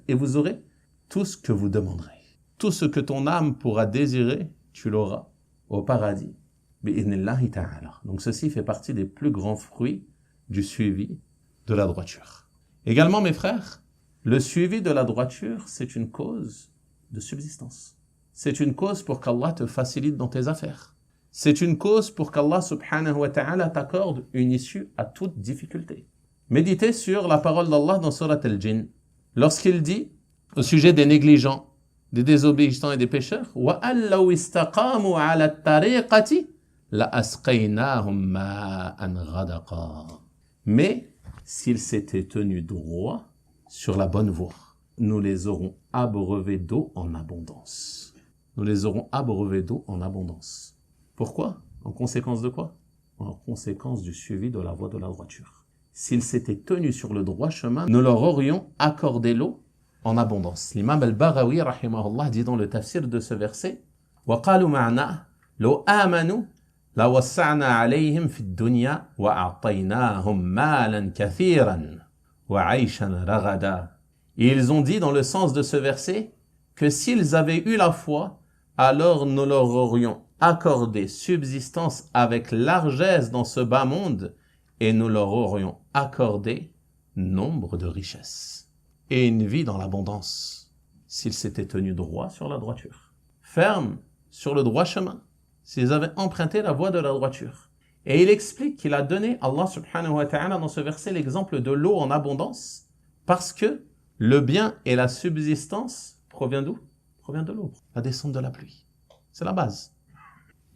Et vous aurez tout ce que vous demanderez. Tout ce que ton âme pourra désirer, tu l'auras au paradis. بِإِذْنِ ta'ala. Donc ceci fait partie des plus grands fruits du suivi de la droiture. Également, mes frères, le suivi de la droiture, c'est une cause de subsistance. C'est une cause pour qu'Allah te facilite dans tes affaires. C'est une cause pour qu'Allah subhanahu wa ta'ala t'accorde une issue à toute difficulté. Méditez sur la parole d'Allah dans Surat Al-Jinn. Lorsqu'il dit au sujet des négligents, des désobéissants et des pécheurs, وَأَنْ لَوْ اسْتَقَامُوا عَلَى الطَّرِيقَةِ لَأَسْقَيْنَاهُمْ مَاءً غَدَقًا. Mais s'ils s'étaient tenus droits sur la bonne voie, nous les aurons abreuvés d'eau en abondance. Nous les aurons abreuvés d'eau en abondance. Pourquoi? En conséquence de quoi? En conséquence du suivi de la voie de la droiture. S'ils s'étaient tenus sur le droit chemin, nous leur aurions accordé l'eau en abondance. L'imam al-Baghawi, rahimahullah, dit dans le tafsir de ce verset, وَقَالُوا مَعْنَا لَوْ آمَنُوا لَوَسَّعْنَا عَلَيْهِمْ فِي الدُّنْيَا وَأَعْطَيْنَاهُمْ مَالًا كَثِيرًا وَعَيْشًا رَغَدًا. Et ils ont dit dans le sens de ce verset que s'ils avaient eu la foi, alors nous leur aurions accordé subsistance avec largesse dans ce bas monde et nous leur aurions accordé nombre de richesses et une vie dans l'abondance s'ils s'étaient tenus droit sur la droiture, fermes sur le droit chemin, s'ils avaient emprunté la voie de la droiture. Et il explique qu'il a donné, Allah subhanahu wa ta'ala, dans ce verset, l'exemple de l'eau en abondance parce que le bien et la subsistance provient d'où? Provient de l'eau, la descente de la pluie. C'est la base.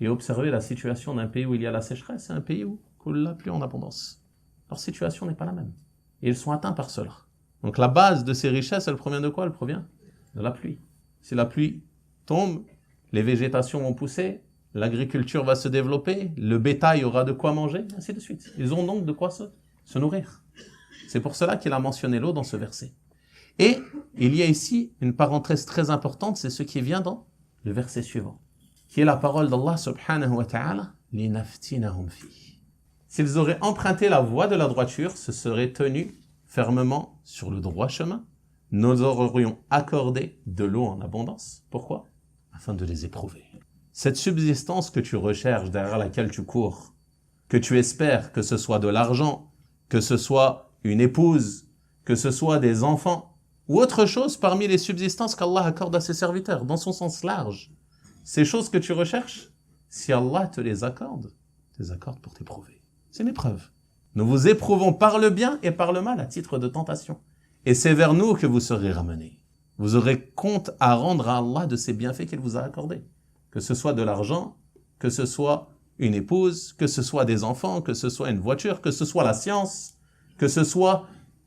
Et observez la situation d'un pays où il y a la sécheresse et un pays où coule la pluie en abondance. Leur situation n'est pas la même. Et ils sont atteints par cela. Donc la base de ces richesses, elle provient de quoi? Elle provient de la pluie. Si la pluie tombe, les végétations vont pousser, l'agriculture va se développer, le bétail aura de quoi manger, ainsi de suite. Ils ont donc de quoi se nourrir. C'est pour cela qu'il a mentionné l'eau dans ce verset. Et il y a ici une parenthèse très importante, c'est ce qui vient dans le verset suivant, qui est la parole d'Allah subhanahu wa ta'ala, « Linaftinahum fi ». S'ils auraient emprunté la voie de la droiture, se seraient tenus fermement sur le droit chemin, nous leur aurions accordé de l'eau en abondance. Pourquoi? Afin de les éprouver. Cette subsistance que tu recherches, derrière laquelle tu cours, que tu espères que ce soit de l'argent, que ce soit une épouse, que ce soit des enfants, ou autre chose parmi les subsistances qu'Allah accorde à ses serviteurs, dans son sens large. Ces choses que tu recherches, si Allah te les accorde pour t'éprouver. C'est une épreuve. Nous vous éprouvons par le bien et par le mal à titre de tentation. Et c'est vers nous que vous serez ramenés. Vous aurez compte à rendre à Allah de ces bienfaits qu'il vous a accordés. Que ce soit de l'argent, que ce soit une épouse, que ce soit des enfants, que ce soit une voiture, que ce soit la science, que ce soit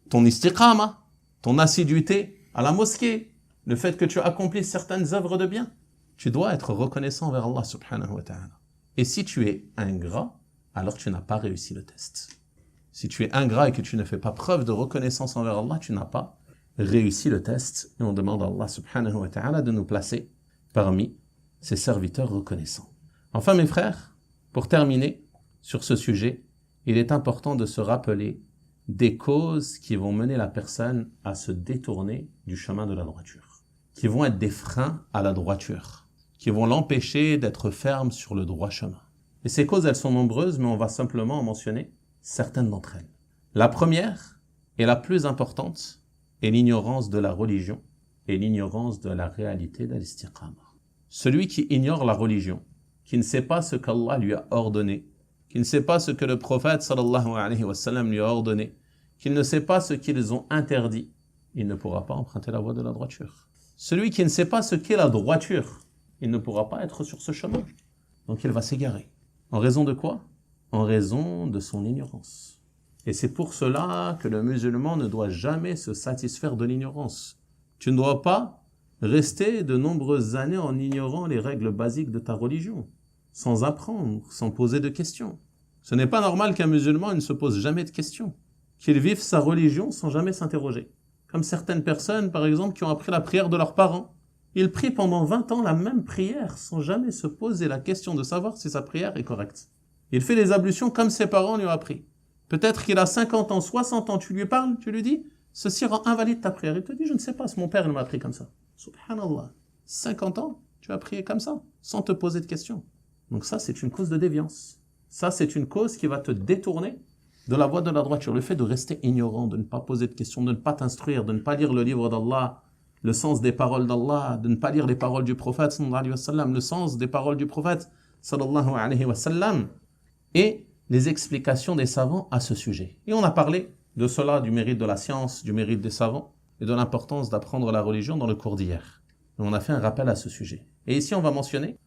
ton istiqama, ton assiduité à la mosquée, le fait que tu accomplisses certaines œuvres de bien. Tu dois être reconnaissant vers Allah subhanahu wa ta'ala. Et si tu es ingrat, alors tu n'as pas réussi le test. Si tu es ingrat et que tu ne fais pas preuve de reconnaissance envers Allah, tu n'as pas réussi le test. Et on demande à Allah subhanahu wa ta'ala de nous placer parmi ses serviteurs reconnaissants. Enfin mes frères, pour terminer sur ce sujet, il est important de se rappeler des causes qui vont mener la personne à se détourner du chemin de la droiture, qui vont être des freins à la droiture, qui vont l'empêcher d'être ferme sur le droit chemin. Et ces causes, elles sont nombreuses, mais on va simplement en mentionner certaines d'entre elles. La première et la plus importante est l'ignorance de la religion et l'ignorance de la réalité de l'istiqama. Celui qui ignore la religion, qui ne sait pas ce qu'Allah lui a ordonné, qui ne sait pas ce que le prophète sallallahu alayhi wa sallam lui a ordonné, qu'il ne sait pas ce qu'ils ont interdit, il ne pourra pas emprunter la voie de la droiture. Celui qui ne sait pas ce qu'est la droiture, il ne pourra pas être sur ce chemin. Donc il va s'égarer. En raison de quoi? En raison de son ignorance. Et c'est pour cela que le musulman ne doit jamais se satisfaire de l'ignorance. Tu ne dois pas rester de nombreuses années en ignorant les règles basiques de ta religion, sans apprendre, sans poser de questions. Ce n'est pas normal qu'un musulman ne se pose jamais de questions, qu'il vive sa religion sans jamais s'interroger. Comme certaines personnes, par exemple, qui ont appris la prière de leurs parents. Ils prient pendant 20 ans la même prière sans jamais se poser la question de savoir si sa prière est correcte. Il fait les ablutions comme ses parents lui ont appris. Peut-être qu'il a 50 ans, 60 ans, tu lui parles, tu lui dis « Ceci rend invalide ta prière ». Il te dit « Je ne sais pas, mon père il m'a appris comme ça ». Subhanallah. 50 ans, tu as prié comme ça, sans te poser de questions. Donc ça, c'est une cause de déviance. Ça, c'est une cause qui va te détourner de la voie de la droiture. Le fait de rester ignorant, de ne pas poser de questions, de ne pas t'instruire, de ne pas lire le livre d'Allah, le sens des paroles d'Allah, de ne pas lire les paroles du prophète sallallahu alayhi wa sallam, le sens des paroles du prophète sallallahu alayhi wa sallam, et les explications des savants à ce sujet. Et on a parlé de cela, du mérite de la science, du mérite des savants, et de l'importance d'apprendre la religion dans le cours d'hier. Et on a fait un rappel à ce sujet. Et ici on va mentionner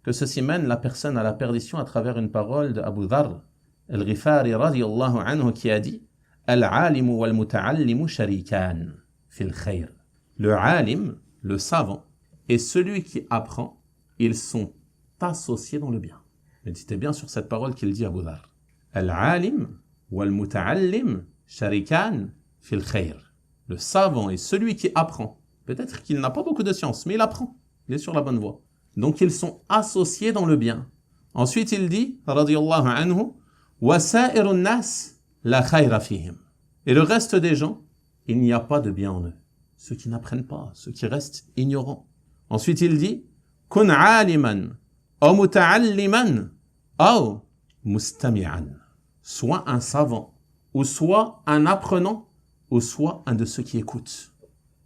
que ceci mène la personne à la perdition à travers une parole de Abu Dharr al-Ghifari radiyallahu anhu qui a dit « Al-alimu wal-muta'allimu sharikan fil khayr » Le alim, le savant, et celui qui apprend, ils sont associés dans le bien. Méditez bien sur cette parole qu'il dit à Abu Dharr. Al-alim wal-muta'allim sharikan fil khayr. Le savant et celui qui apprend. Peut-être qu'il n'a pas beaucoup de science, mais il apprend. Il est sur la bonne voie. Donc ils sont associés dans le bien. Ensuite, il dit, radiyallahu anhu, وَسَائِرُ النَّاسِ لَا خَيْرَ فِيهِمْ. Et le reste des gens, il n'y a pas de bien en eux. Ceux qui n'apprennent pas, ceux qui restent ignorants. Ensuite, il dit, كُنْ عَالِمًا أَوْ مُتَعَلِّمًا أَوْ مُسْتَمِعًا. Soit un savant, ou soit un apprenant, ou soit un de ceux qui écoutent.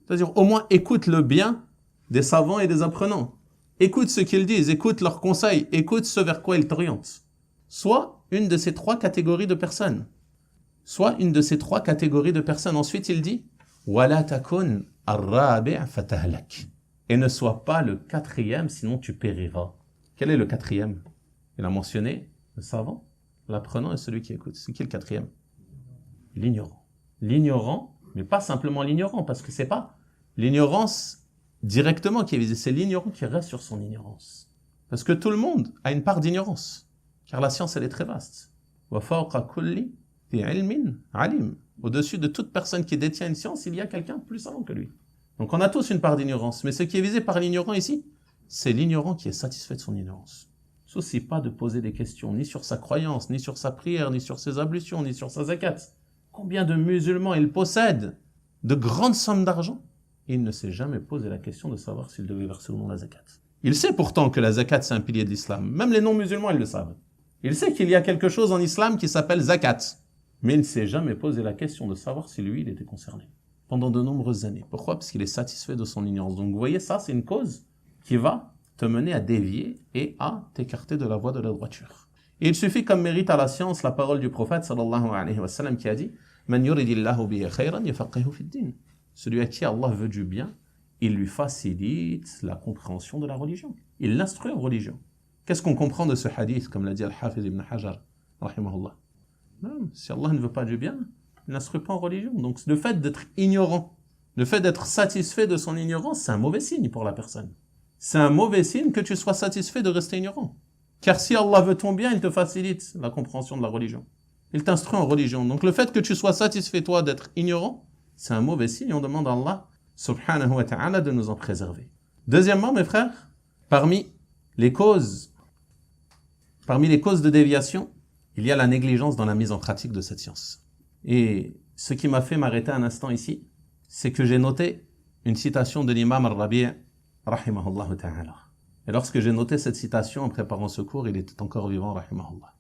C'est-à-dire, au moins, écoute le bien des savants et des apprenants. Écoute ce qu'ils disent, écoute leurs conseils, écoute ce vers quoi ils t'orientent. Soit une de ces trois catégories de personnes. Soit une de ces trois catégories de personnes. Ensuite, il dit, وَلَا تَكُنْ الرَّابِعَ فَتَهْلَكْ. Et ne sois pas le quatrième, sinon tu périras. Quel est le quatrième? Il a mentionné le savant, l'apprenant et celui qui écoute. C'est qui le quatrième? L'ignorant. L'ignorant, mais pas simplement l'ignorant, parce que c'est pas l'ignorance directement qui est visée, c'est l'ignorant qui reste sur son ignorance. Parce que tout le monde a une part d'ignorance, car la science, elle est très vaste. وَفَوْقَ كُلِّ ذِي عِلْمٍ عَلِيمٍ. Au-dessus de toute personne qui détient une science, il y a quelqu'un plus savant que lui. Donc on a tous une part d'ignorance, mais ce qui est visé par l'ignorant ici, c'est l'ignorant qui est satisfait de son ignorance. Soucie pas de poser des questions, ni sur sa croyance, ni sur sa prière, ni sur ses ablutions, ni sur sa zakat. Combien de musulmans il possède de grandes sommes d'argent? Il ne s'est jamais posé la question de savoir s'il devait verser ou non la zakat. Il sait pourtant que la zakat, c'est un pilier de l'islam. Même les non-musulmans, ils le savent. Il sait qu'il y a quelque chose en islam qui s'appelle zakat. Mais il ne s'est jamais posé la question de savoir si lui, il était concerné. Pendant de nombreuses années. Pourquoi? Parce qu'il est satisfait de son ignorance. Donc vous voyez, ça, c'est une cause qui va te mener à dévier et à t'écarter de la voie de la droiture. Et il suffit comme mérite à la science la parole du prophète sallallahu alayhi wa sallam qui a dit « Man yuridillahu bihi khayran yafaqihu fid din » Celui à qui Allah veut du bien, il lui facilite la compréhension de la religion. Il l'instruit en religion. Qu'est-ce qu'on comprend de ce hadith, comme l'a dit Al-Hafiz ibn Hajar, rahimahullah? Non, si Allah ne veut pas du bien, il n'instruit pas en religion. Donc le fait d'être ignorant, le fait d'être satisfait de son ignorance, c'est un mauvais signe pour la personne. C'est un mauvais signe que tu sois satisfait de rester ignorant. Car si Allah veut ton bien, il te facilite la compréhension de la religion. Il t'instruit en religion. Donc le fait que tu sois satisfait, toi, d'être ignorant, c'est un mauvais signe. On demande à Allah, subhanahu wa ta'ala, de nous en préserver. Deuxièmement, mes frères, parmi les causes de déviation, il y a la négligence dans la mise en pratique de cette science. Et ce qui m'a fait m'arrêter un instant ici, c'est que j'ai noté une citation de l'imam al-Rabi' rahimahullah ta'ala. Et lorsque j'ai noté cette citation en préparant ce cours, il était encore vivant, rahimahullah.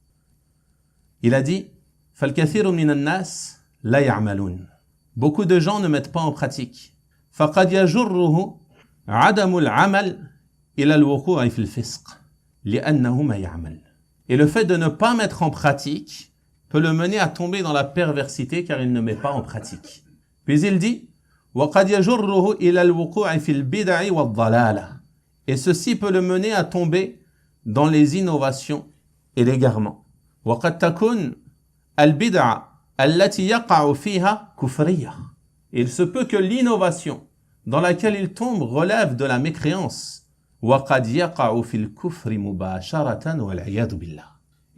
Il a dit « فَالْكَثِيرُ مِنَ النَّاسِ لَا يَعْمَلُونَ » Beaucoup de gens ne mettent pas en pratique. فَقَدْ يَجُرُّهُ عَدَمُ الْعَمَلِ إِلَى الْوُقُوعِ فِي الْفِسْقِ لِأَنَّهُ مَا يَعْمَلُ. Et le fait de ne pas mettre en pratique peut le mener à tomber dans la perversité car il ne met pas en pratique. Puis il dit وَقَدْ يَجُرُّهُ إِلَى الْوُقُوعِ فِي الْبِدْعِ وَالضَّلَالَةِ. Et ceci peut le mener à tomber dans les innovations et l'égarement. وَقَدْ تَكُنْ الْبِدْعَ الَّتِي يَقَعُ فِيهَا كُفْرِيَّةً. Il se peut que l'innovation dans laquelle il tombe relève de la mécréance. وَقَدْ يَقَعُ فِي الْكُفْرِ مُبَاشَرَةً وَالْعِيَاذُ بِاللَّهِ.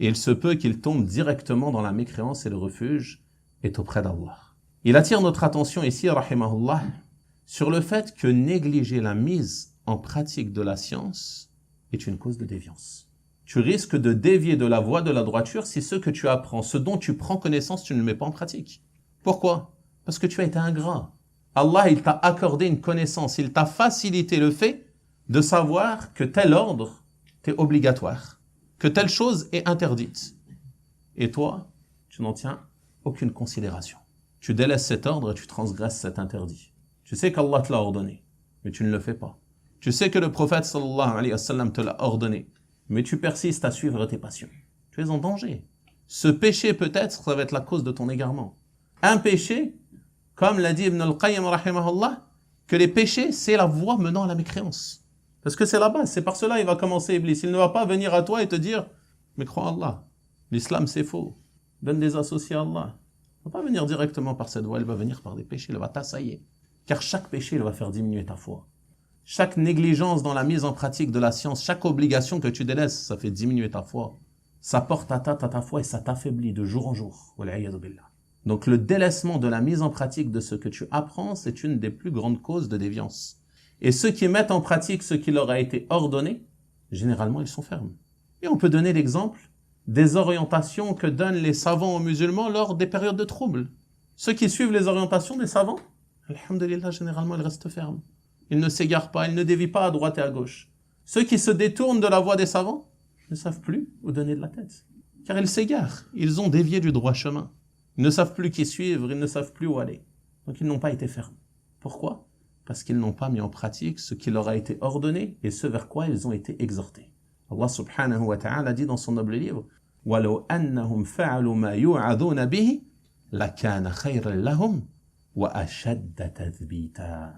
Et il se peut qu'il tombe directement dans la mécréance et le refuge est auprès d'Allah. Il attire notre attention ici, rahimahullah, sur le fait que négliger la mise en pratique de la science est une cause de déviance. Tu risques de dévier de la voie de la droiture si ce que tu apprends, ce dont tu prends connaissance, tu ne le mets pas en pratique. Pourquoi? Parce que tu as été ingrat. Allah, il t'a accordé une connaissance, il t'a facilité le fait de savoir que tel ordre est obligatoire, que telle chose est interdite. Et toi, tu n'en tiens aucune considération. Tu délaisses cet ordre et tu transgresses cet interdit. Tu sais qu'Allah te l'a ordonné, mais tu ne le fais pas. Tu sais que le prophète sallallahu alayhi wa sallam te l'a ordonné, mais tu persistes à suivre tes passions. Tu es en danger. Ce péché peut-être, ça va être la cause de ton égarement. Un péché, comme l'a dit Ibn al-Qayyim rahimahullah, que les péchés, c'est la voie menant à la mécréance. Parce que c'est la base, c'est par cela il va commencer Iblis. Il ne va pas venir à toi et te dire « Mais crois en Allah, l'islam c'est faux, donne des associés à Allah. » Il ne va pas venir directement par cette voie, il va venir par des péchés, il va t'assailler. Car chaque péché, il va faire diminuer ta foi. Chaque négligence dans la mise en pratique de la science, chaque obligation que tu délaisses, ça fait diminuer ta foi. Ça porte atteinte à ta foi et ça t'affaiblit de jour en jour. Donc le délaissement de la mise en pratique de ce que tu apprends, c'est une des plus grandes causes de déviance. Et ceux qui mettent en pratique ce qui leur a été ordonné, généralement ils sont fermes. Et on peut donner l'exemple des orientations que donnent les savants aux musulmans lors des périodes de troubles. Ceux qui suivent les orientations des savants, alhamdulillah, généralement, ils restent fermes. Ils ne s'égarent pas, ils ne dévient pas à droite et à gauche. Ceux qui se détournent de la voie des savants ne savent plus où donner de la tête. Car ils s'égarent, ils ont dévié du droit chemin. Ils ne savent plus qui suivre, ils ne savent plus où aller. Donc ils n'ont pas été fermes. Pourquoi ? Parce qu'ils n'ont pas mis en pratique ce qui leur a été ordonné et ce vers quoi ils ont été exhortés. Allah subhanahu wa ta'ala dit dans son noble livre وَلَوْ أَنَّهُمْ فَعَلُوا مَا يُوعَظُونَ بِهِ لَكَانَ خَيْرًا لَهُمْ وَأَشَدَّ تَثْبِيتًا.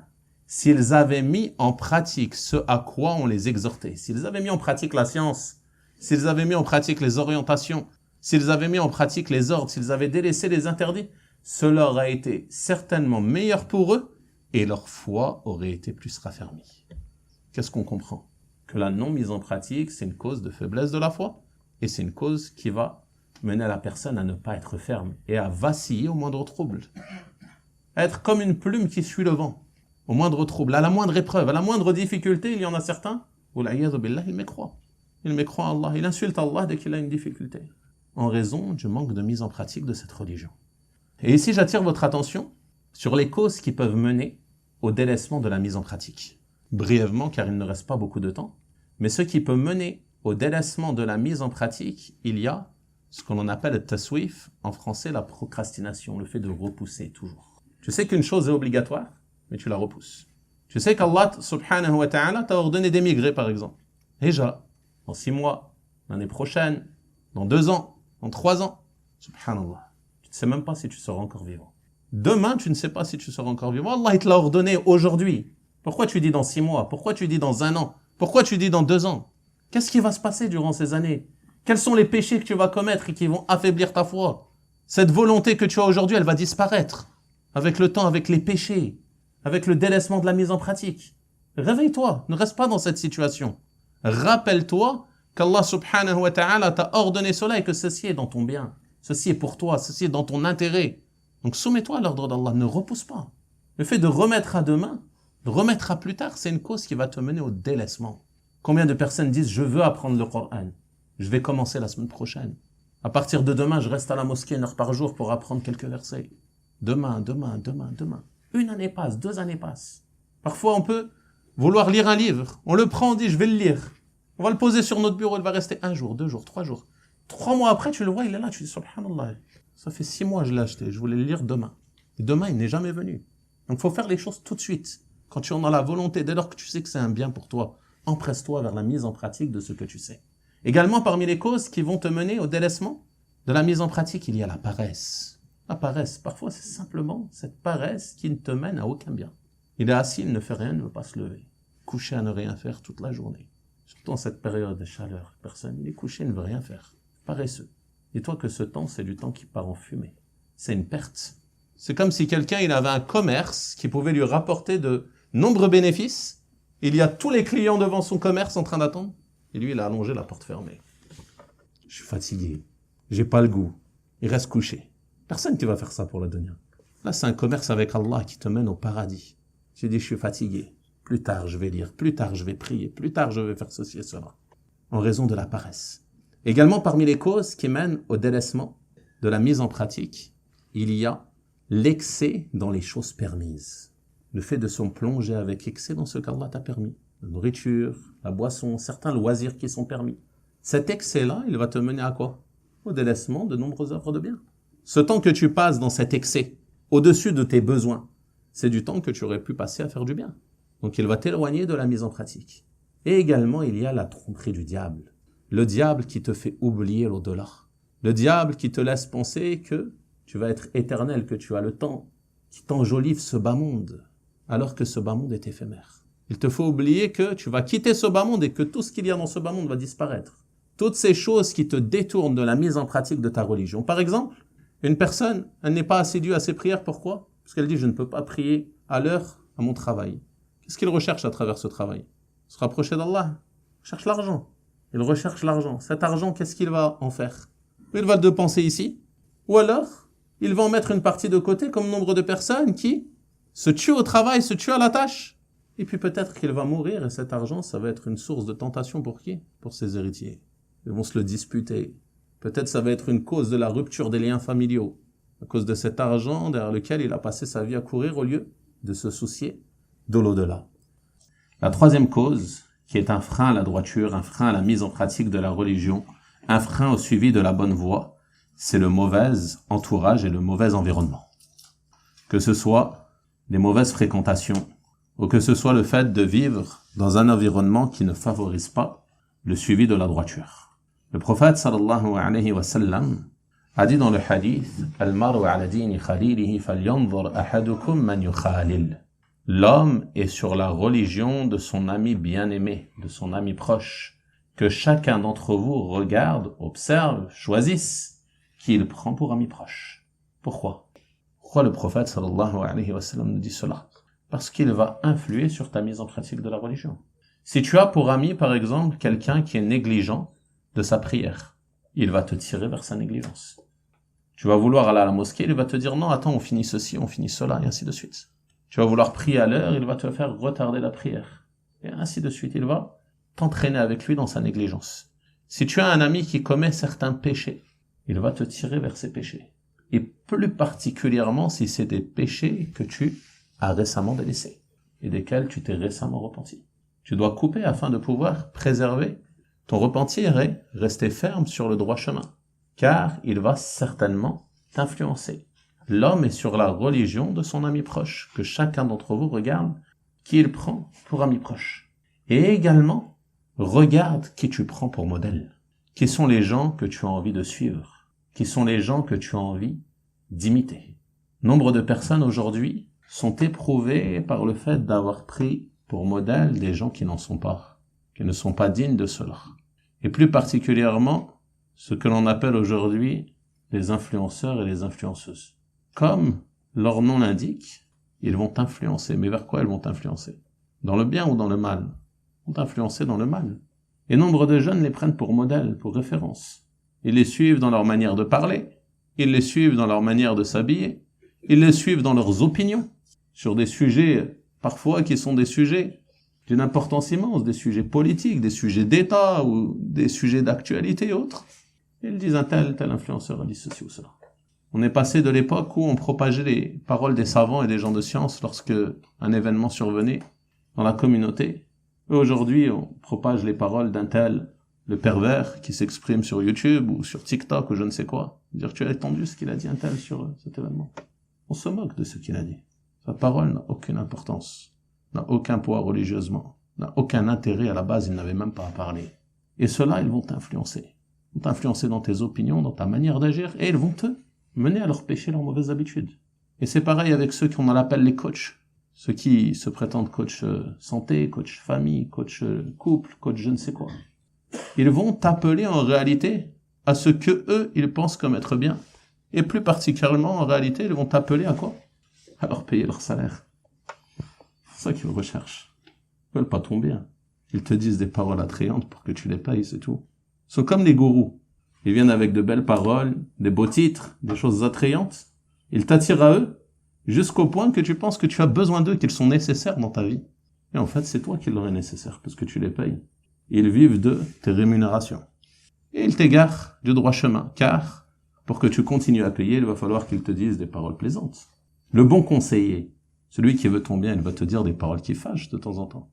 S'ils avaient mis en pratique ce à quoi on les exhortait, s'ils avaient mis en pratique la science, s'ils avaient mis en pratique les orientations, s'ils avaient mis en pratique les ordres, s'ils avaient délaissé les interdits, cela aurait été certainement meilleur pour eux et leur foi aurait été plus raffermie. Qu'est-ce qu'on comprend ? Que la non-mise en pratique, c'est une cause de faiblesse de la foi et c'est une cause qui va mener la personne à ne pas être ferme et à vaciller au moindre trouble. À être comme une plume qui suit le vent. Au moindre trouble, à la moindre épreuve, à la moindre difficulté, il y en a certains, il mécroit. Il mécroit Allah, il insulte Allah dès qu'il a une difficulté, en raison du manque de mise en pratique de cette religion. Et ici, j'attire votre attention sur les causes qui peuvent mener au délaissement de la mise en pratique. Brièvement, car il ne reste pas beaucoup de temps, mais ce qui peut mener au délaissement de la mise en pratique, il y a ce qu'on appelle le taswif, en français la procrastination, le fait de repousser toujours. Tu sais qu'une chose est obligatoire, mais tu la repousses. Tu sais qu'Allah subhanahu wa ta'ala t'a ordonné d'émigrer par exemple. Déjà, dans 6 mois, l'année prochaine, dans 2 ans, dans 3 ans, subhanallah, tu ne sais même pas si tu seras encore vivant. Demain, tu ne sais pas si tu seras encore vivant. Allah il te l'a ordonné aujourd'hui. Pourquoi tu dis dans 6 mois? Pourquoi tu dis dans 1 an? Pourquoi tu dis dans 2 ans? Qu'est-ce qui va se passer durant ces années? Quels sont les péchés que tu vas commettre et qui vont affaiblir ta foi? Cette volonté que tu as aujourd'hui, elle va disparaître avec le temps, avec les péchés, avec le délaissement de la mise en pratique. Réveille-toi, ne reste pas dans cette situation. Rappelle-toi qu'Allah subhanahu wa ta'ala t'a ordonné cela et que ceci est dans ton bien. Ceci est pour toi, ceci est dans ton intérêt. Donc soumets-toi à l'ordre d'Allah, ne repousse pas. Le fait de remettre à demain, de remettre à plus tard, c'est une cause qui va te mener au délaissement. Combien de personnes disent « je veux apprendre le Coran, je vais commencer la semaine prochaine. À partir de demain, je reste à la mosquée 1 heure par jour pour apprendre quelques versets. Demain. 1 année passe, 2 années passent. Parfois, on peut vouloir lire un livre. On le prend, on dit, je vais le lire. On va le poser sur notre bureau, il va rester 1 jour, 2 jours, 3 jours. 3 mois après, tu le vois, il est là, tu dis, subhanallah, ça fait 6 mois que je l'ai acheté, je voulais le lire demain. Et demain, il n'est jamais venu. Donc, il faut faire les choses tout de suite. Quand tu en as la volonté, dès lors que tu sais que c'est un bien pour toi, empresse-toi vers la mise en pratique de ce que tu sais. Également, parmi les causes qui vont te mener au délaissement de la mise en pratique, il y a la paresse. La paresse, parfois, c'est simplement cette paresse qui ne te mène à aucun bien. Il est assis, il ne fait rien, il ne veut pas se lever. Couché à ne rien faire toute la journée. Surtout en cette période de chaleur, personne, il est couché, il ne veut rien faire. Paresseux. Dis-toi que ce temps, c'est du temps qui part en fumée. C'est une perte. C'est comme si quelqu'un, il avait un commerce qui pouvait lui rapporter de nombreux bénéfices. Il y a tous les clients devant son commerce en train d'attendre. Et lui, il a allongé la porte fermée. Je suis fatigué. J'ai pas le goût. Il reste couché. Personne qui va faire ça pour la dunya. Là, c'est un commerce avec Allah qui te mène au paradis. Tu dis, je suis fatigué. Plus tard, je vais lire. Plus tard, je vais prier. Plus tard, je vais faire ceci et cela. En raison de la paresse. Également, parmi les causes qui mènent au délaissement de la mise en pratique, il y a l'excès dans les choses permises. Le fait de se plonger avec excès dans ce qu'Allah t'a permis. La nourriture, la boisson, certains loisirs qui sont permis. Cet excès-là, il va te mener à quoi? Au délaissement de nombreuses œuvres de bien. Ce temps que tu passes dans cet excès, au-dessus de tes besoins, c'est du temps que tu aurais pu passer à faire du bien. Donc il va t'éloigner de la mise en pratique. Et également, il y a la tromperie du diable. Le diable qui te fait oublier l'au-delà. Le diable qui te laisse penser que tu vas être éternel, que tu as le temps, qui t'enjolive ce bas monde, alors que ce bas monde est éphémère. Il te faut oublier que tu vas quitter ce bas monde et que tout ce qu'il y a dans ce bas monde va disparaître. Toutes ces choses qui te détournent de la mise en pratique de ta religion. Par exemple, une personne, elle n'est pas assidue à ses prières, pourquoi? Parce qu'elle dit, je ne peux pas prier à l'heure à mon travail. Qu'est-ce qu'il recherche à travers ce travail? Se rapprocher d'Allah. Il cherche l'argent. Il recherche l'argent. Cet argent, qu'est-ce qu'il va en faire? Il va le dépenser ici. Ou alors, il va en mettre une partie de côté, comme nombre de personnes qui se tuent au travail, se tuent à la tâche. Et puis peut-être qu'il va mourir et cet argent, ça va être une source de tentation pour qui? Pour ses héritiers. ils vont se le disputer. Peut-être ça va être une cause de la rupture des liens familiaux, à cause de cet argent derrière lequel il a passé sa vie à courir au lieu de se soucier de l'au-delà. La troisième cause, qui est un frein à la droiture, un frein à la mise en pratique de la religion, un frein au suivi de la bonne voie, c'est le mauvais entourage et le mauvais environnement. Que ce soit des mauvaises fréquentations, ou que ce soit le fait de vivre dans un environnement qui ne favorise pas le suivi de la droiture. Le prophète sallallahu alayhi wa sallam a dit dans le hadith « Al-maru ala dini khalilihi falyanzur ahadukum man yukhalil » L'homme est sur la religion de son ami bien-aimé, de son ami proche. Que chacun d'entre vous regarde, observe, choisisse qui il prend pour ami proche. Pourquoi? Pourquoi le prophète sallallahu alayhi wa sallam nous dit cela? Parce qu'il va influer sur ta mise en pratique de la religion. Si tu as pour ami, par exemple, quelqu'un qui est négligent de sa prière, il va te tirer vers sa négligence. Tu vas vouloir aller à la mosquée, il va te dire non, attends, on finit ceci, on finit cela, et ainsi de suite. Tu vas vouloir prier à l'heure, il va te faire retarder la prière. Et ainsi de suite, il va t'entraîner avec lui dans sa négligence. Si tu as un ami qui commet certains péchés, il va te tirer vers ses péchés. Et plus particulièrement si c'est des péchés que tu as récemment délaissés et desquels tu t'es récemment repenti. Tu dois couper afin de pouvoir préserver ton repentir et rester ferme sur le droit chemin, car il va certainement t'influencer. L'homme est sur la religion de son ami proche, que chacun d'entre vous regarde qui il prend pour ami proche. Et également, regarde qui tu prends pour modèle. Qui sont les gens que tu as envie de suivre? Qui sont les gens que tu as envie d'imiter? Nombre de personnes aujourd'hui sont éprouvées par le fait d'avoir pris pour modèle des gens qui n'en sont pas, qui ne sont pas dignes de cela. Et plus particulièrement, ce que l'on appelle aujourd'hui les influenceurs et les influenceuses. Comme leur nom l'indique, ils vont t'influencer. Mais vers quoi ils vont t'influencer? Dans le bien ou dans le mal? Ils vont t'influencer dans le mal. Et nombre de jeunes les prennent pour modèle, pour référence. Ils les suivent dans leur manière de parler, ils les suivent dans leur manière de s'habiller, ils les suivent dans leurs opinions, sur des sujets, parfois qui sont des sujets d'une importance immense, des sujets politiques, des sujets d'État, ou des sujets d'actualité et autres. Ils disent un tel influenceur a dit ceci ou cela. On est passé de l'époque où on propageait les paroles des savants et des gens de science lorsque un événement survenait dans la communauté. Et aujourd'hui, on propage les paroles d'un tel, le pervers, qui s'exprime sur YouTube ou sur TikTok ou je ne sais quoi. Dire, tu as entendu ce qu'il a dit un tel sur cet événement. On se moque de ce qu'il a dit. Sa parole n'a aucune importance, n'a aucun poids religieusement, n'a aucun intérêt à la base, il n'avait même pas à parler. Et ceux-là, ils vont t'influencer. Ils vont t'influencer dans tes opinions, dans ta manière d'agir, et ils vont te mener à leur péché, leurs mauvaises habitudes. Et c'est pareil avec ceux qu'on appelle les coachs. Ceux qui se prétendent coach santé, coach famille, coach couple, coach je ne sais quoi. Ils vont t'appeler en réalité à ce que eux, ils pensent comme être bien. Et plus particulièrement, en réalité, ils vont t'appeler à quoi? À leur payer leur salaire. C'est ça qu'ils recherchent. Ils veulent pas ton bien. Ils te disent des paroles attrayantes pour que tu les payes, c'est tout. Ils sont comme les gourous. Ils viennent avec de belles paroles, des beaux titres, des choses attrayantes. Ils t'attirent à eux jusqu'au point que tu penses que tu as besoin d'eux, qu'ils sont nécessaires dans ta vie. Et en fait, c'est toi qui leur es nécessaire parce que tu les payes. Ils vivent de tes rémunérations. Et ils t'égarent du droit chemin, car pour que tu continues à payer, il va falloir qu'ils te disent des paroles plaisantes. Le bon conseiller, celui qui veut ton bien, il va te dire des paroles qui fâchent de temps en temps.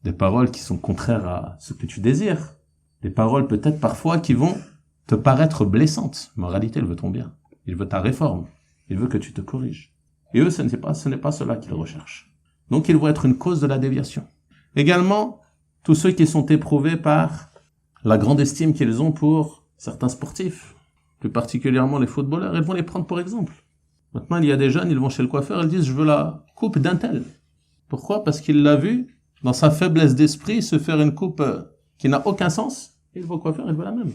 Des paroles qui sont contraires à ce que tu désires. Des paroles peut-être parfois qui vont te paraître blessantes, mais en réalité, il veut ton bien. Il veut ta réforme. Il veut que tu te corriges. Et eux, ce n'est pas cela qu'ils recherchent. Donc, ils vont être une cause de la déviation. Également, tous ceux qui sont éprouvés par la grande estime qu'ils ont pour certains sportifs, plus particulièrement les footballeurs, ils vont les prendre pour exemple. Maintenant, il y a des jeunes, ils vont chez le coiffeur, ils disent « je veux la coupe d'un tel ». Pourquoi? Parce qu'il l'a vu, dans sa faiblesse d'esprit, se faire une coupe qui n'a aucun sens. Et il va au coiffeur, il veut la même.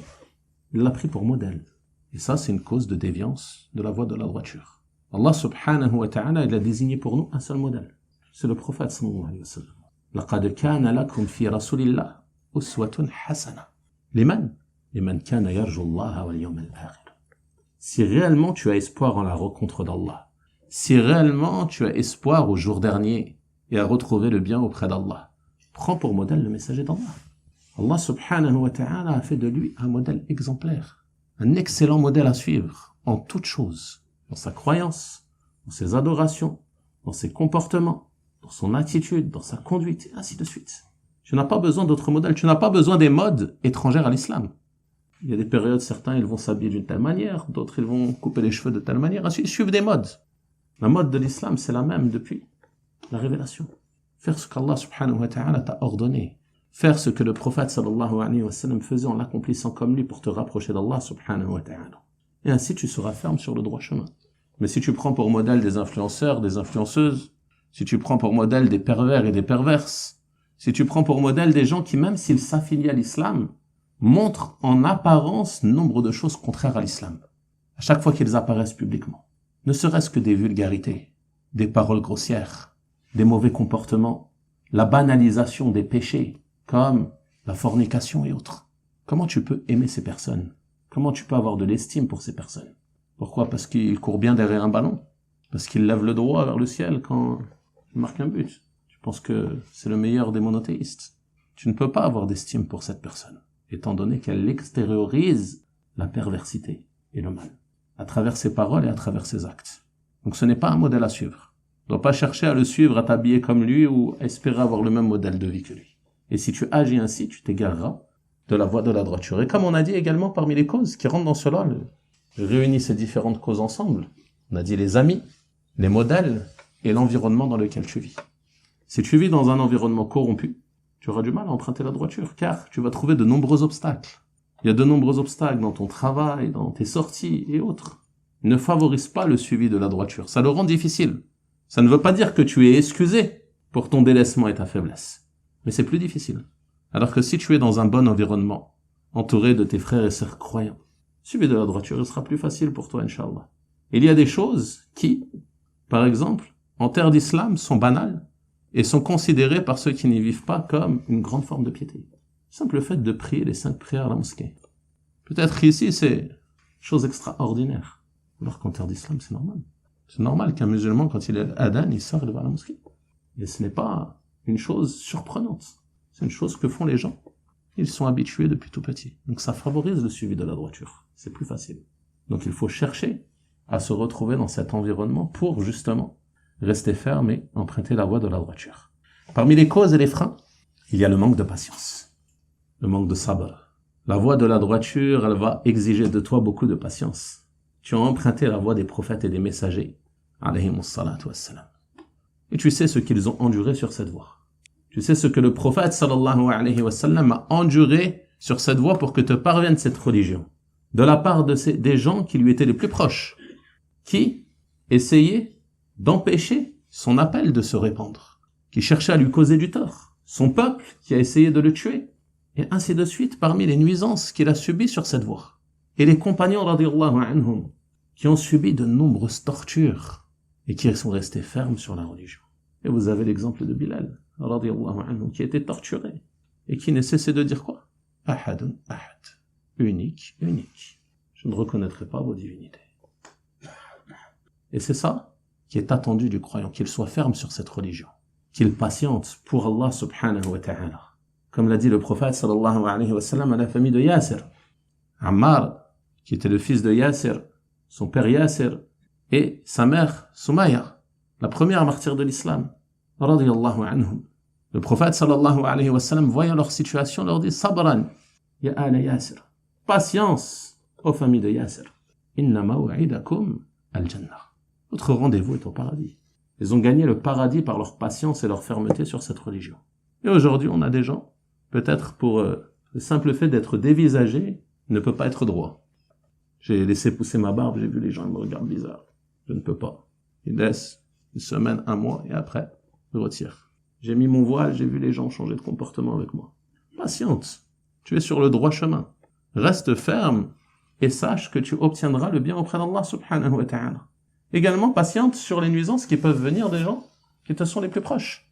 Il l'a pris pour modèle. Et ça, c'est une cause de déviance de la voie de la droiture. Allah subhanahu wa ta'ala, il a désigné pour nous un seul modèle. C'est le prophète sallallahu alayhi wa sallam. لَقَدْ كَانَ لَكُمْ فِي رَسُولِ اللَّهِ أُسْوَةٌ حَسَنَةٌ لِمَنْ كَانَ يَرْجُو اللَّهَ وَالْيَوْمَ الْآخِرَ. Si réellement tu as espoir en la rencontre d'Allah, si réellement tu as espoir au jour dernier et à retrouver le bien auprès d'Allah, prends pour modèle le messager d'Allah. Allah subhanahu wa ta'ala a fait de lui un modèle exemplaire, un excellent modèle à suivre en toutes choses, dans sa croyance, dans ses adorations, dans ses comportements, dans son attitude, dans sa conduite, et ainsi de suite. Tu n'as pas besoin d'autres modèles, tu n'as pas besoin des modes étrangères à l'islam. Il y a des périodes, certains ils vont s'habiller d'une telle manière, d'autres ils vont couper les cheveux de telle manière, ainsi ils suivent des modes. La mode de l'islam c'est la même depuis la révélation. Faire ce qu'Allah subhanahu wa ta'ala t'a ordonné. Faire ce que le prophète sallallahu alayhi wa sallam faisait en l'accomplissant comme lui pour te rapprocher d'Allah subhanahu wa ta'ala. Et ainsi tu seras ferme sur le droit chemin. Mais si tu prends pour modèle des influenceurs, des influenceuses, si tu prends pour modèle des pervers et des perverses, si tu prends pour modèle des gens qui, même s'ils s'affilient à l'islam, montrent en apparence nombre de choses contraires à l'islam, à chaque fois qu'ils apparaissent publiquement. Ne serait-ce que des vulgarités, des paroles grossières, des mauvais comportements, la banalisation des péchés, comme la fornication et autres. Comment tu peux aimer ces personnes? Comment tu peux avoir de l'estime pour ces personnes? Pourquoi? Parce qu'ils courent bien derrière un ballon? Parce qu'ils lèvent le doigt vers le ciel quand ils marquent un but? Tu penses que c'est le meilleur des monothéistes? Tu ne peux pas avoir d'estime pour cette personne, étant donné qu'elle extériorise la perversité et le mal, à travers ses paroles et à travers ses actes. Donc ce n'est pas un modèle à suivre. Tu ne dois pas chercher à le suivre, à t'habiller comme lui ou à espérer avoir le même modèle de vie que lui. Et si tu agis ainsi, tu t'égareras de la voie de la droiture. Et comme on a dit également parmi les causes qui rentrent dans cela, réunit ces différentes causes ensemble, on a dit les amis, les modèles et l'environnement dans lequel tu vis. Si tu vis dans un environnement corrompu, tu auras du mal à emprunter la droiture, car tu vas trouver de nombreux obstacles. Il y a de nombreux obstacles dans ton travail, dans tes sorties et autres. Ne favorise pas le suivi de la droiture, ça le rend difficile. Ça ne veut pas dire que tu es excusé pour ton délaissement et ta faiblesse, mais c'est plus difficile. Alors que si tu es dans un bon environnement, entouré de tes frères et sœurs croyants, suivi de la droiture, il sera plus facile pour toi, Inch'Allah. Il y a des choses qui, par exemple, en terre d'islam, sont banales et sont considérées par ceux qui n'y vivent pas comme une grande forme de piété. Simple fait de prier les 5 prières à la mosquée. Peut-être qu'ici, c'est chose extraordinaire. Alors qu'en terre d'islam, c'est normal. C'est normal qu'un musulman, quand il est adhan, il sort devant la mosquée. Et ce n'est pas une chose surprenante. C'est une chose que font les gens. Ils sont habitués depuis tout petit. Donc ça favorise le suivi de la droiture. C'est plus facile. Donc il faut chercher à se retrouver dans cet environnement pour justement rester ferme et emprunter la voie de la droiture. Parmi les causes et les freins, il y a le manque de patience, le manque de sabr. La voie de la droiture, elle va exiger de toi beaucoup de patience. Tu as emprunté la voie des prophètes et des messagers, alayhimus salatu wassalam. Et tu sais ce qu'ils ont enduré sur cette voie. Tu sais ce que le prophète sallallahu alayhi wa sallam a enduré sur cette voie pour que te parvienne cette religion. De la part des gens qui lui étaient les plus proches, qui essayaient d'empêcher son appel de se répandre, qui cherchaient à lui causer du tort. Son peuple qui a essayé de le tuer, et ainsi de suite parmi les nuisances qu'il a subies sur cette voie. Et les compagnons radiyallahu anhum, qui ont subi de nombreuses tortures, et qui sont restés fermes sur la religion. Et vous avez l'exemple de Bilal, radiyallahu anhu, qui a été torturé, et qui ne cessait de dire quoi? Ahadun ahad. Unique, unique. Je ne reconnaîtrai pas vos divinités. Et c'est ça qui est attendu du croyant, qu'il soit ferme sur cette religion, qu'il patiente pour Allah subhanahu wa ta'ala. Comme l'a dit le prophète sallallahu alayhi wa sallam à la famille de Yasir. Ammar, qui était le fils de Yasir, son père Yasir, et sa mère Soumaïa, la première martyre de l'islam, radiyallahu anhum. Le prophète sallallahu alayhi wa sallam, voyant leur situation, leur dit Sabran, ya ala Yasir. Patience, aux familles de Yasir. Inna maw'idakum al-jannah. Votre rendez-vous est au paradis. Ils ont gagné le paradis par leur patience et leur fermeté sur cette religion. Et aujourd'hui, on a des gens, peut-être pour le simple fait d'être dévisagé, ne peut pas être droit. J'ai laissé pousser ma barbe, j'ai vu les gens, ils me regardent bizarre. Je ne peux pas. Ils laissent une semaine, un mois, et après, je retire. J'ai mis mon voile, j'ai vu les gens changer de comportement avec moi. Patiente. Tu es sur le droit chemin. Reste ferme et sache que tu obtiendras le bien auprès d'Allah subhanahu wa ta'ala. Également patiente sur les nuisances qui peuvent venir des gens qui te sont les plus proches.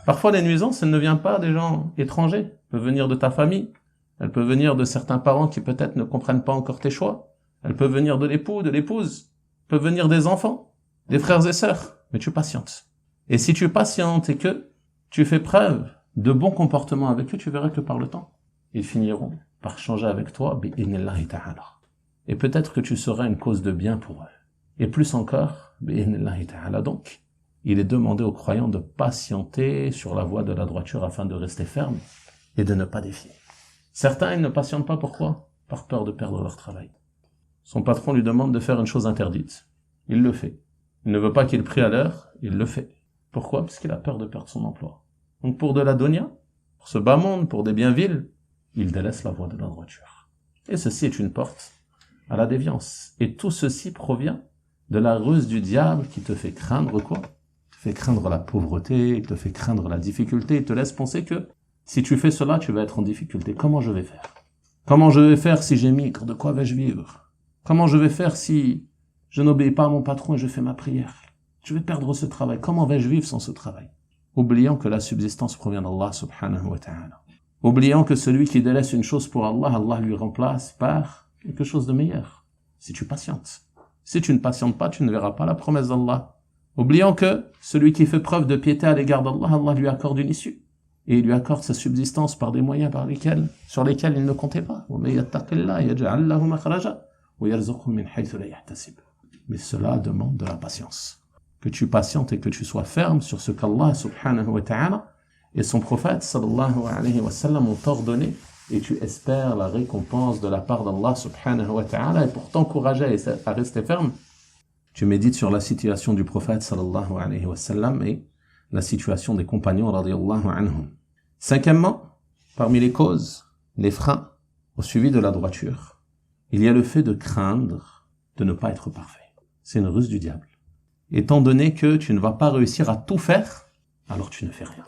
Parfois les nuisances, elles ne viennent pas des gens étrangers. Elles peuvent venir de ta famille. Elles peuvent venir de certains parents qui peut-être ne comprennent pas encore tes choix. Elles peuvent venir de l'époux, de l'épouse. Elles peuvent venir des enfants, des frères et sœurs. Mais tu patientes. Et si tu patientes et que tu fais preuve de bon comportement avec eux, tu verras que par le temps, ils finiront par changer avec toi, bi'idhnillahi ta'ala. Et peut-être que tu seras une cause de bien pour eux. Et plus encore, bi'idhnillahi ta'ala. Donc, il est demandé aux croyants de patienter sur la voie de la droiture afin de rester ferme et de ne pas défier. Certains, ils ne patientent pas, pourquoi? Par peur de perdre leur travail. Son patron lui demande de faire une chose interdite. Il le fait. Il ne veut pas qu'il prie à l'heure, il le fait. Pourquoi? Parce qu'il a peur de perdre son emploi. Donc pour de la dunya, pour ce bas monde, pour des biens vils, il délaisse la voie de la droiture. Et ceci est une porte à la déviance. Et tout ceci provient de la ruse du diable qui te fait craindre quoi? Il te fait craindre la pauvreté, il te fait craindre la difficulté, il te laisse penser que si tu fais cela, tu vas être en difficulté. Comment je vais faire? Comment je vais faire si j'émigre? De quoi vais-je vivre? Comment je vais faire si je n'obéis pas à mon patron et je fais ma prière? Je vais perdre ce travail. Comment vais-je vivre sans ce travail? Oubliant que la subsistance provient d'Allah subhanahu wa ta'ala. Oubliant que celui qui délaisse une chose pour Allah, Allah lui remplace par quelque chose de meilleur. Si tu patientes. Si tu ne patientes pas, tu ne verras pas la promesse d'Allah. Oubliant que celui qui fait preuve de piété à l'égard d'Allah, Allah lui accorde une issue. Et il lui accorde sa subsistance par des moyens sur lesquels il ne comptait pas. Mais cela demande de la patience. Que tu patientes et que tu sois ferme sur ce qu'Allah subhanahu wa ta'ala et son prophète sallallahu alayhi wa sallam ont ordonné, et tu espères la récompense de la part d'Allah subhanahu wa ta'ala. Et pour t'encourager à rester ferme, tu médites sur la situation du prophète sallallahu alayhi wa sallam et la situation des compagnons radiyallahu anhum. Cinquièmement, parmi les causes, les freins au suivi de la droiture, il y a le fait de craindre de ne pas être parfait. C'est une ruse du diable. Étant donné que tu ne vas pas réussir à tout faire, alors tu ne fais rien.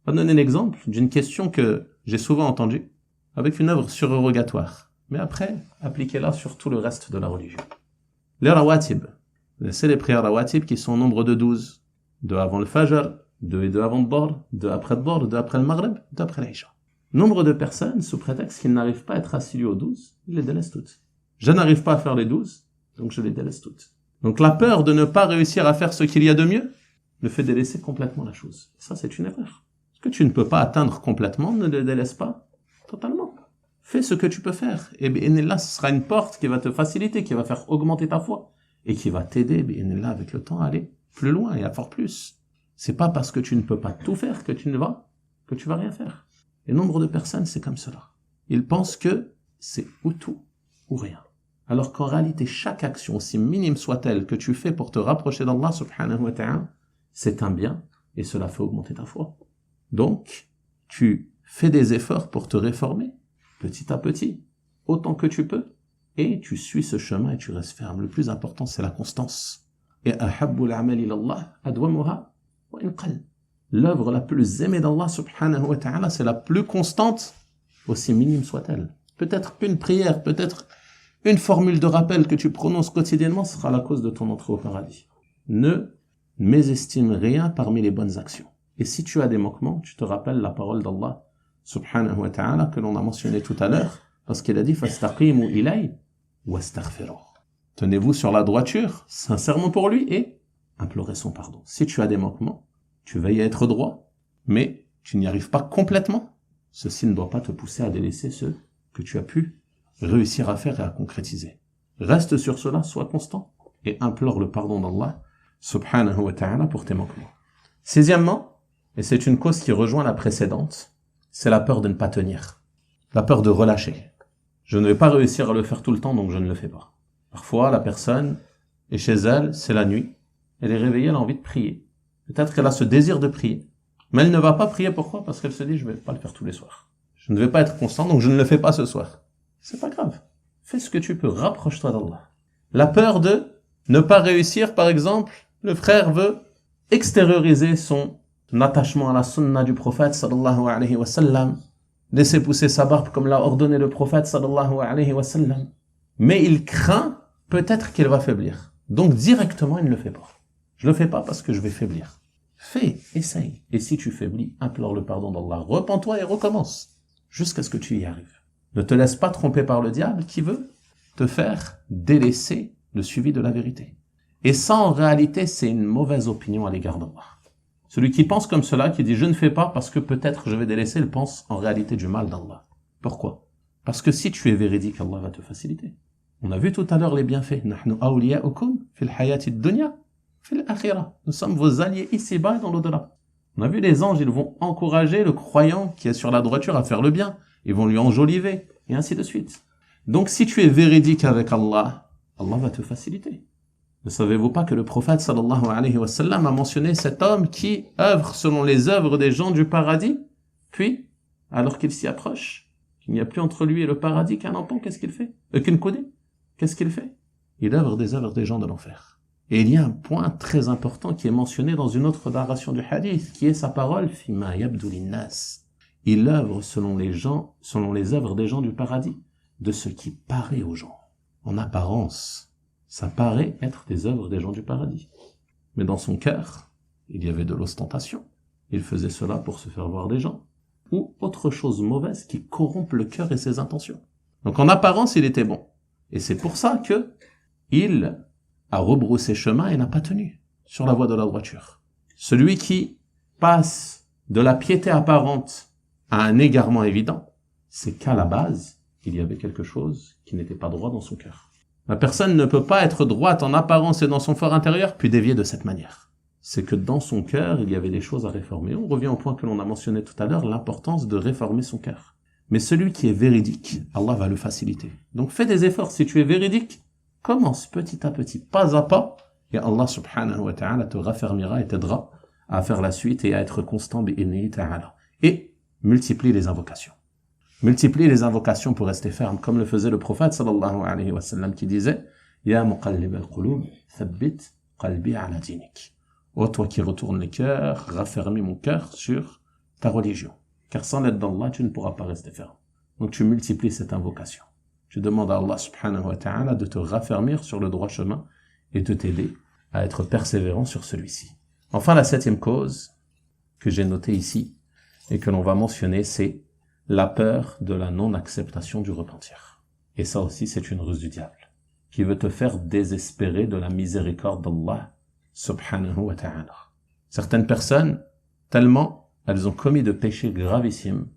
Je vais donner l'exemple d'une question que j'ai souvent entendue avec une œuvre surérogatoire, mais après, appliquez-la sur tout le reste de la religion. Les rawatib, c'est les prières rawatib qui sont au nombre de 12. 2 avant le fajr, 2 et 2 avant le bord, 2 après le bord, 2 après le maghrib, 2 après l'isha. Nombre de personnes, sous prétexte qu'ils n'arrivent pas à être assidus aux 12, ils les délaissent toutes. Je n'arrive pas à faire les 12, donc je les délaisse toutes. Donc la peur de ne pas réussir à faire ce qu'il y a de mieux, le fait délaisser complètement la chose. Ça, c'est une erreur. Ce que tu ne peux pas atteindre complètement, ne le délaisse pas totalement. Fais ce que tu peux faire. Et là, ce sera une porte qui va te faciliter, qui va faire augmenter ta foi, et qui va t'aider, là, avec le temps, à aller plus loin et à faire plus. C'est pas parce que tu ne peux pas tout faire que tu vas rien faire. Et nombre de personnes, c'est comme cela. Ils pensent que c'est ou tout, ou rien. Alors qu'en réalité, chaque action, aussi minime soit-elle, que tu fais pour te rapprocher d'Allah subhanahu wa ta'ala, c'est un bien, et cela fait augmenter ta foi. Donc, tu fais des efforts pour te réformer, petit à petit, autant que tu peux, et tu suis ce chemin et tu restes ferme. Le plus important, c'est la constance. Et ahabbul a'mal ila Allah adwamuha wa in qall. L'œuvre la plus aimée d'Allah subhanahu wa ta'ala, c'est la plus constante, aussi minime soit-elle. Peut-être une prière, peut-être une formule de rappel que tu prononces quotidiennement sera la cause de ton entrée au paradis. Ne mésestime rien parmi les bonnes actions. Et si tu as des manquements, tu te rappelles la parole d'Allah subhanahu wa ta'ala que l'on a mentionné tout à l'heure, parce qu'il a dit « Fastaqimu ilay wastaghfiruh ». Tenez-vous sur la droiture, sincèrement pour lui, et implorez son pardon. Si tu as des manquements, tu veilles à être droit, mais tu n'y arrives pas complètement. Ceci ne doit pas te pousser à délaisser ce que tu as pu réussir à faire et à concrétiser. Reste sur cela, sois constant, et implore le pardon d'Allah subhanahu wa ta'ala pour tes manquements. Sixièmement, et c'est une cause qui rejoint la précédente, c'est la peur de ne pas tenir. La peur de relâcher. Je ne vais pas réussir à le faire tout le temps, donc je ne le fais pas. Parfois, la personne est chez elle, c'est la nuit, elle est réveillée, elle a envie de prier. Peut-être qu'elle a ce désir de prier. Mais elle ne va pas prier, pourquoi? Parce qu'elle se dit, je ne vais pas le faire tous les soirs. Je ne vais pas être constant, donc je ne le fais pas ce soir. C'est pas grave. Fais ce que tu peux, rapproche-toi d'Allah. La peur de ne pas réussir, par exemple, le frère veut extérioriser son attachement à la sunna du prophète sallallahu alayhi wa sallam, laisser pousser sa barbe comme l'a ordonné le prophète sallallahu alayhi wa sallam. Mais il craint peut-être qu'il va faiblir. Donc directement, il ne le fait pas. Je le fais pas parce que je vais faiblir. Fais, essaye. Et si tu faiblis, implore le pardon d'Allah. Repens-toi et recommence. Jusqu'à ce que tu y arrives. Ne te laisse pas tromper par le diable qui veut te faire délaisser le suivi de la vérité. Et ça, en réalité, c'est une mauvaise opinion à l'égard d'Allah. Celui qui pense comme cela, qui dit « je ne fais pas parce que peut-être je vais délaisser », il pense en réalité du mal d'Allah. Pourquoi? Parce que si tu es véridique, Allah va te faciliter. On a vu tout à l'heure les bienfaits. Nahnu awliya'ukum fil hayati dunya fil akhirah. Nous sommes vos alliés ici-bas et dans l'au-delà. On a vu les anges, ils vont encourager le croyant qui est sur la droiture à faire le bien. Ils vont lui enjoliver, et ainsi de suite. Donc si tu es véridique avec Allah, Allah va te faciliter. Ne savez-vous pas que le prophète sallallahu alayhi wa sallam a mentionné cet homme qui œuvre selon les œuvres des gens du paradis, puis, alors qu'il s'y approche, qu'il n'y a plus entre lui et le paradis qu'un empan, qu'est-ce qu'il fait? Qu'une coudée? Qu'est-ce qu'il fait? Il œuvre des œuvres des gens de l'enfer. Et il y a un point très important qui est mentionné dans une autre narration du hadith, qui est sa parole, Fima yabdu linnas. Il œuvre selon les œuvres des gens du paradis, de ce qui paraît aux gens. En apparence, ça paraît être des œuvres des gens du paradis. Mais dans son cœur, il y avait de l'ostentation. Il faisait cela pour se faire voir des gens. Ou autre chose mauvaise qui corrompt le cœur et ses intentions. Donc en apparence, il était bon. Et c'est pour ça que il a rebroussé chemin et n'a pas tenu sur la voie de la droiture. Celui qui passe de la piété apparente à un égarement évident, c'est qu'à la base, il y avait quelque chose qui n'était pas droit dans son cœur. La personne ne peut pas être droite en apparence et dans son fort intérieur, puis dévier de cette manière. C'est que dans son cœur, il y avait des choses à réformer. On revient au point que l'on a mentionné tout à l'heure, l'importance de réformer son cœur. Mais celui qui est véridique, Allah va le faciliter. Donc fais des efforts. Si tu es véridique, commence petit à petit, pas à pas, et Allah subhanahu wa ta'ala te raffermira et t'aidera à faire la suite et à être constant bi'idhnihi ta'ala. Et multiplie les invocations. Multiplie les invocations pour rester ferme, comme le faisait le prophète sallallahu alayhi wa sallam qui disait « Ya muqallib al-qulub, thabbit qalbi ala dinik » Ô toi qui retournes les cœurs, raffermis mon cœur sur ta religion. Car sans l'aide d'Allah, tu ne pourras pas rester ferme. Donc tu multiplies cette invocation. Tu demandes à Allah subhanahu wa ta'ala de te raffermir sur le droit chemin et de t'aider à être persévérant sur celui-ci. Enfin, la 7e cause que j'ai notée ici et que l'on va mentionner, c'est la peur de la non-acceptation du repentir. Et ça aussi, c'est une ruse du diable qui veut te faire désespérer de la miséricorde d'Allah subhanahu wa ta'ala. Certaines personnes, tellement elles ont commis de péchés gravissimes,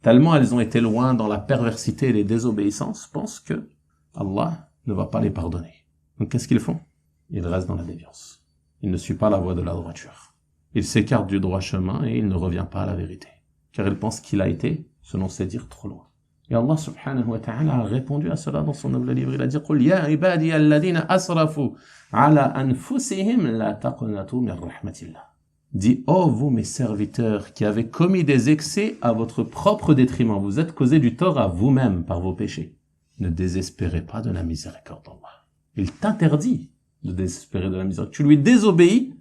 tellement elles ont été loin dans la perversité et les désobéissances, pensent que Allah ne va pas les pardonner. Donc qu'est-ce qu'ils font? Ils restent dans la déviance. Ils ne suivent pas la voie de la droiture. Ils s'écartent du droit chemin et il ne revient pas à la vérité. Car ils pensent qu'il a été, selon ses dires, trop loin. Et Allah subhanahu wa ta'ala a répondu à cela dans son noble livre. Il a dit « Qul ya ibadi alladhina asrafu ala anfusihim la taqnatu min rahmatillah » Dis, ô vous mes serviteurs qui avez commis des excès à votre propre détriment, vous êtes causé du tort à vous-même par vos péchés. Ne désespérez pas de la miséricorde d'Allah. Il t'interdit de désespérer de la miséricorde. Tu lui désobéis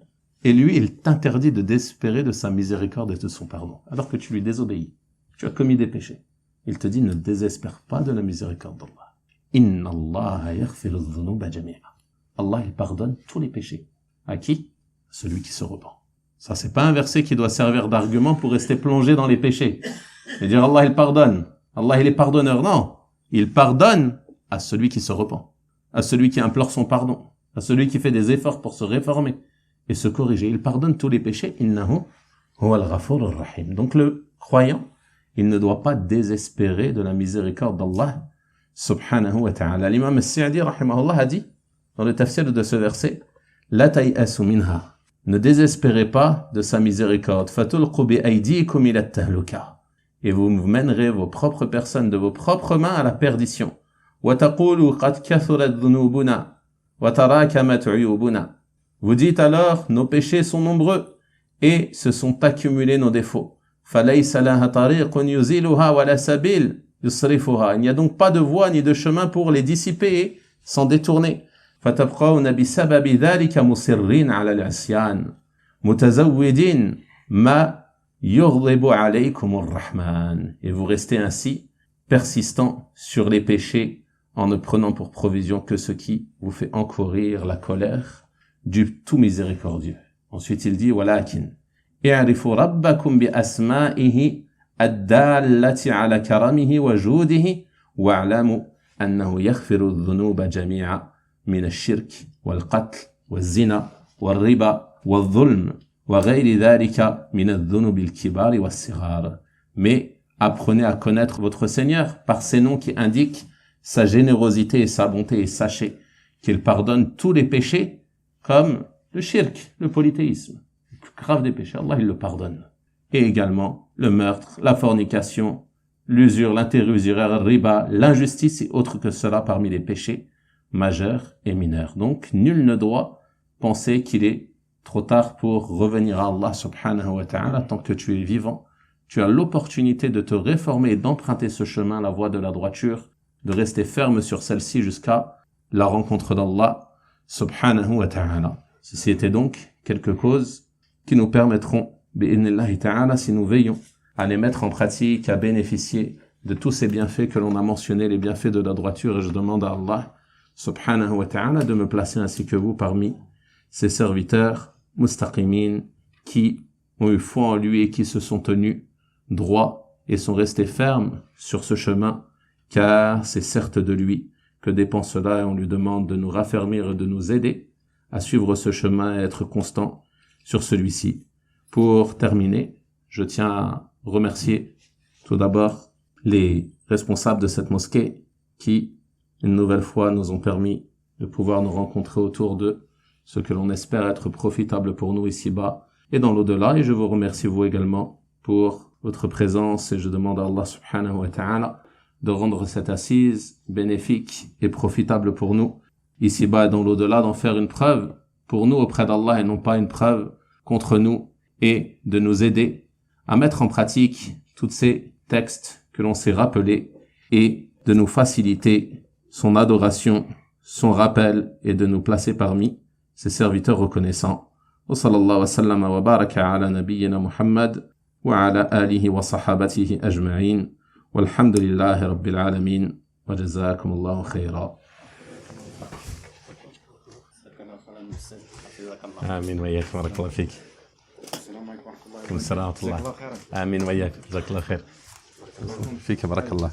et lui, il t'interdit de désespérer de sa miséricorde et de son pardon. Alors que tu lui désobéis. Tu as commis des péchés. Il te dit, ne désespère pas de la miséricorde d'Allah. Inna Allah yaghfiru dhunuba jami'a. Allah, il pardonne tous les péchés. À qui? À celui qui se repent. Ça, c'est pas un verset qui doit servir d'argument pour rester plongé dans les péchés. Et dire Allah, il pardonne. Allah, il est pardonneur. Non. Il pardonne à celui qui se repent. À celui qui implore son pardon. À celui qui fait des efforts pour se réformer et se corriger. Il pardonne tous les péchés. Innahu huwa al-ghafur ar-rahim. Donc, le croyant, il ne doit pas désespérer de la miséricorde d'Allah subhanahu wa ta'ala. L'imam al-Sa'di, rahimahullah, a dit, dans le tafsir de ce verset, la ta'yasu minha. Ne désespérez pas de sa miséricorde. Fatulqu bi aydikum ila at-tahluka. Et vous mènerez vos propres personnes de vos propres mains à la perdition. Wa taqulu qad kathurat dhunubuna wa tarakamat uyubuna. Vous dites alors, nos péchés sont nombreux et se sont accumulés nos défauts. Falaysa laha tariqun yuziluha wa la sabil yusrifuha. Il n'y a donc pas de voie ni de chemin pour les dissiper et s'en détourner. فتبقون بسبب ذلك مصرين على العصيان متزودين ما يغضب عليكم الرحمن. Et vous restez ainsi persistant sur les péchés en ne prenant pour provision que ce qui vous fait encourir la colère du tout miséricordieux. Ensuite il dit ولكن اعرفوا ربكم بأسمائه الدالة على كرمه وجوده واعلموا أنه يغفر الذنوب جميعا من الشرك والقتل والزنا والربا والظلم وغير ذلك من الذنوب الكبار والصغار. Mais apprenez à connaître votre Seigneur par ses noms qui indiquent sa générosité et sa bonté, et sachez qu'il pardonne tous les péchés, comme le shirk, le polythéisme, le plus grave des péchés, Allah il le pardonne. Et également le meurtre, la fornication, l'usure, l'interusuraire, le riba, l'injustice et autres que cela parmi les péchés majeurs et mineurs. Donc nul ne doit penser qu'il est trop tard pour revenir à Allah subhanahu wa ta'ala. Tant que tu es vivant, tu as l'opportunité de te réformer et d'emprunter ce chemin, la voie de la droiture, de rester ferme sur celle-ci jusqu'à la rencontre d'Allah subhanahu wa ta'ala. Ceci était donc quelques causes qui nous permettront, bi'idhnillahi ta'ala, si nous veillons à les mettre en pratique, à bénéficier de tous ces bienfaits que l'on a mentionnés, les bienfaits de la droiture. Et je demande à Allah subhanahu wa ta'ala de me placer ainsi que vous parmi ces serviteurs mustaqimin qui ont eu foi en lui et qui se sont tenus droits et sont restés fermes sur ce chemin, car c'est certes de lui que dépend cela, et on lui demande de nous raffermir et de nous aider à suivre ce chemin et être constant sur celui-ci. Pour terminer, je tiens à remercier tout d'abord les responsables de cette mosquée qui, une nouvelle fois, nous ont permis de pouvoir nous rencontrer autour de ce que l'on espère être profitable pour nous ici-bas et dans l'au-delà. Et je vous remercie vous également pour votre présence, et je demande à Allah subhanahu wa ta'ala de rendre cette assise bénéfique et profitable pour nous ici-bas et dans l'au-delà, d'en faire une preuve pour nous auprès d'Allah et non pas une preuve contre nous, et de nous aider à mettre en pratique tous ces textes que l'on s'est rappelés et de nous faciliter son adoration, son rappel, et de nous placer parmi ses serviteurs reconnaissants. Wa sallallahu wa sallama wa baraka ala nabiyyina Muhammad wa ala alihi wa sahabatihi ajma'in. Walhamdulillahi rabbil alamin. Wa jazakumullahu khayra. آمين وإياك بارك الله فيك. السلام عليكم ورحمة الله وبركاته. آمين وإياك جزاك الله خير. فيك بارك الله.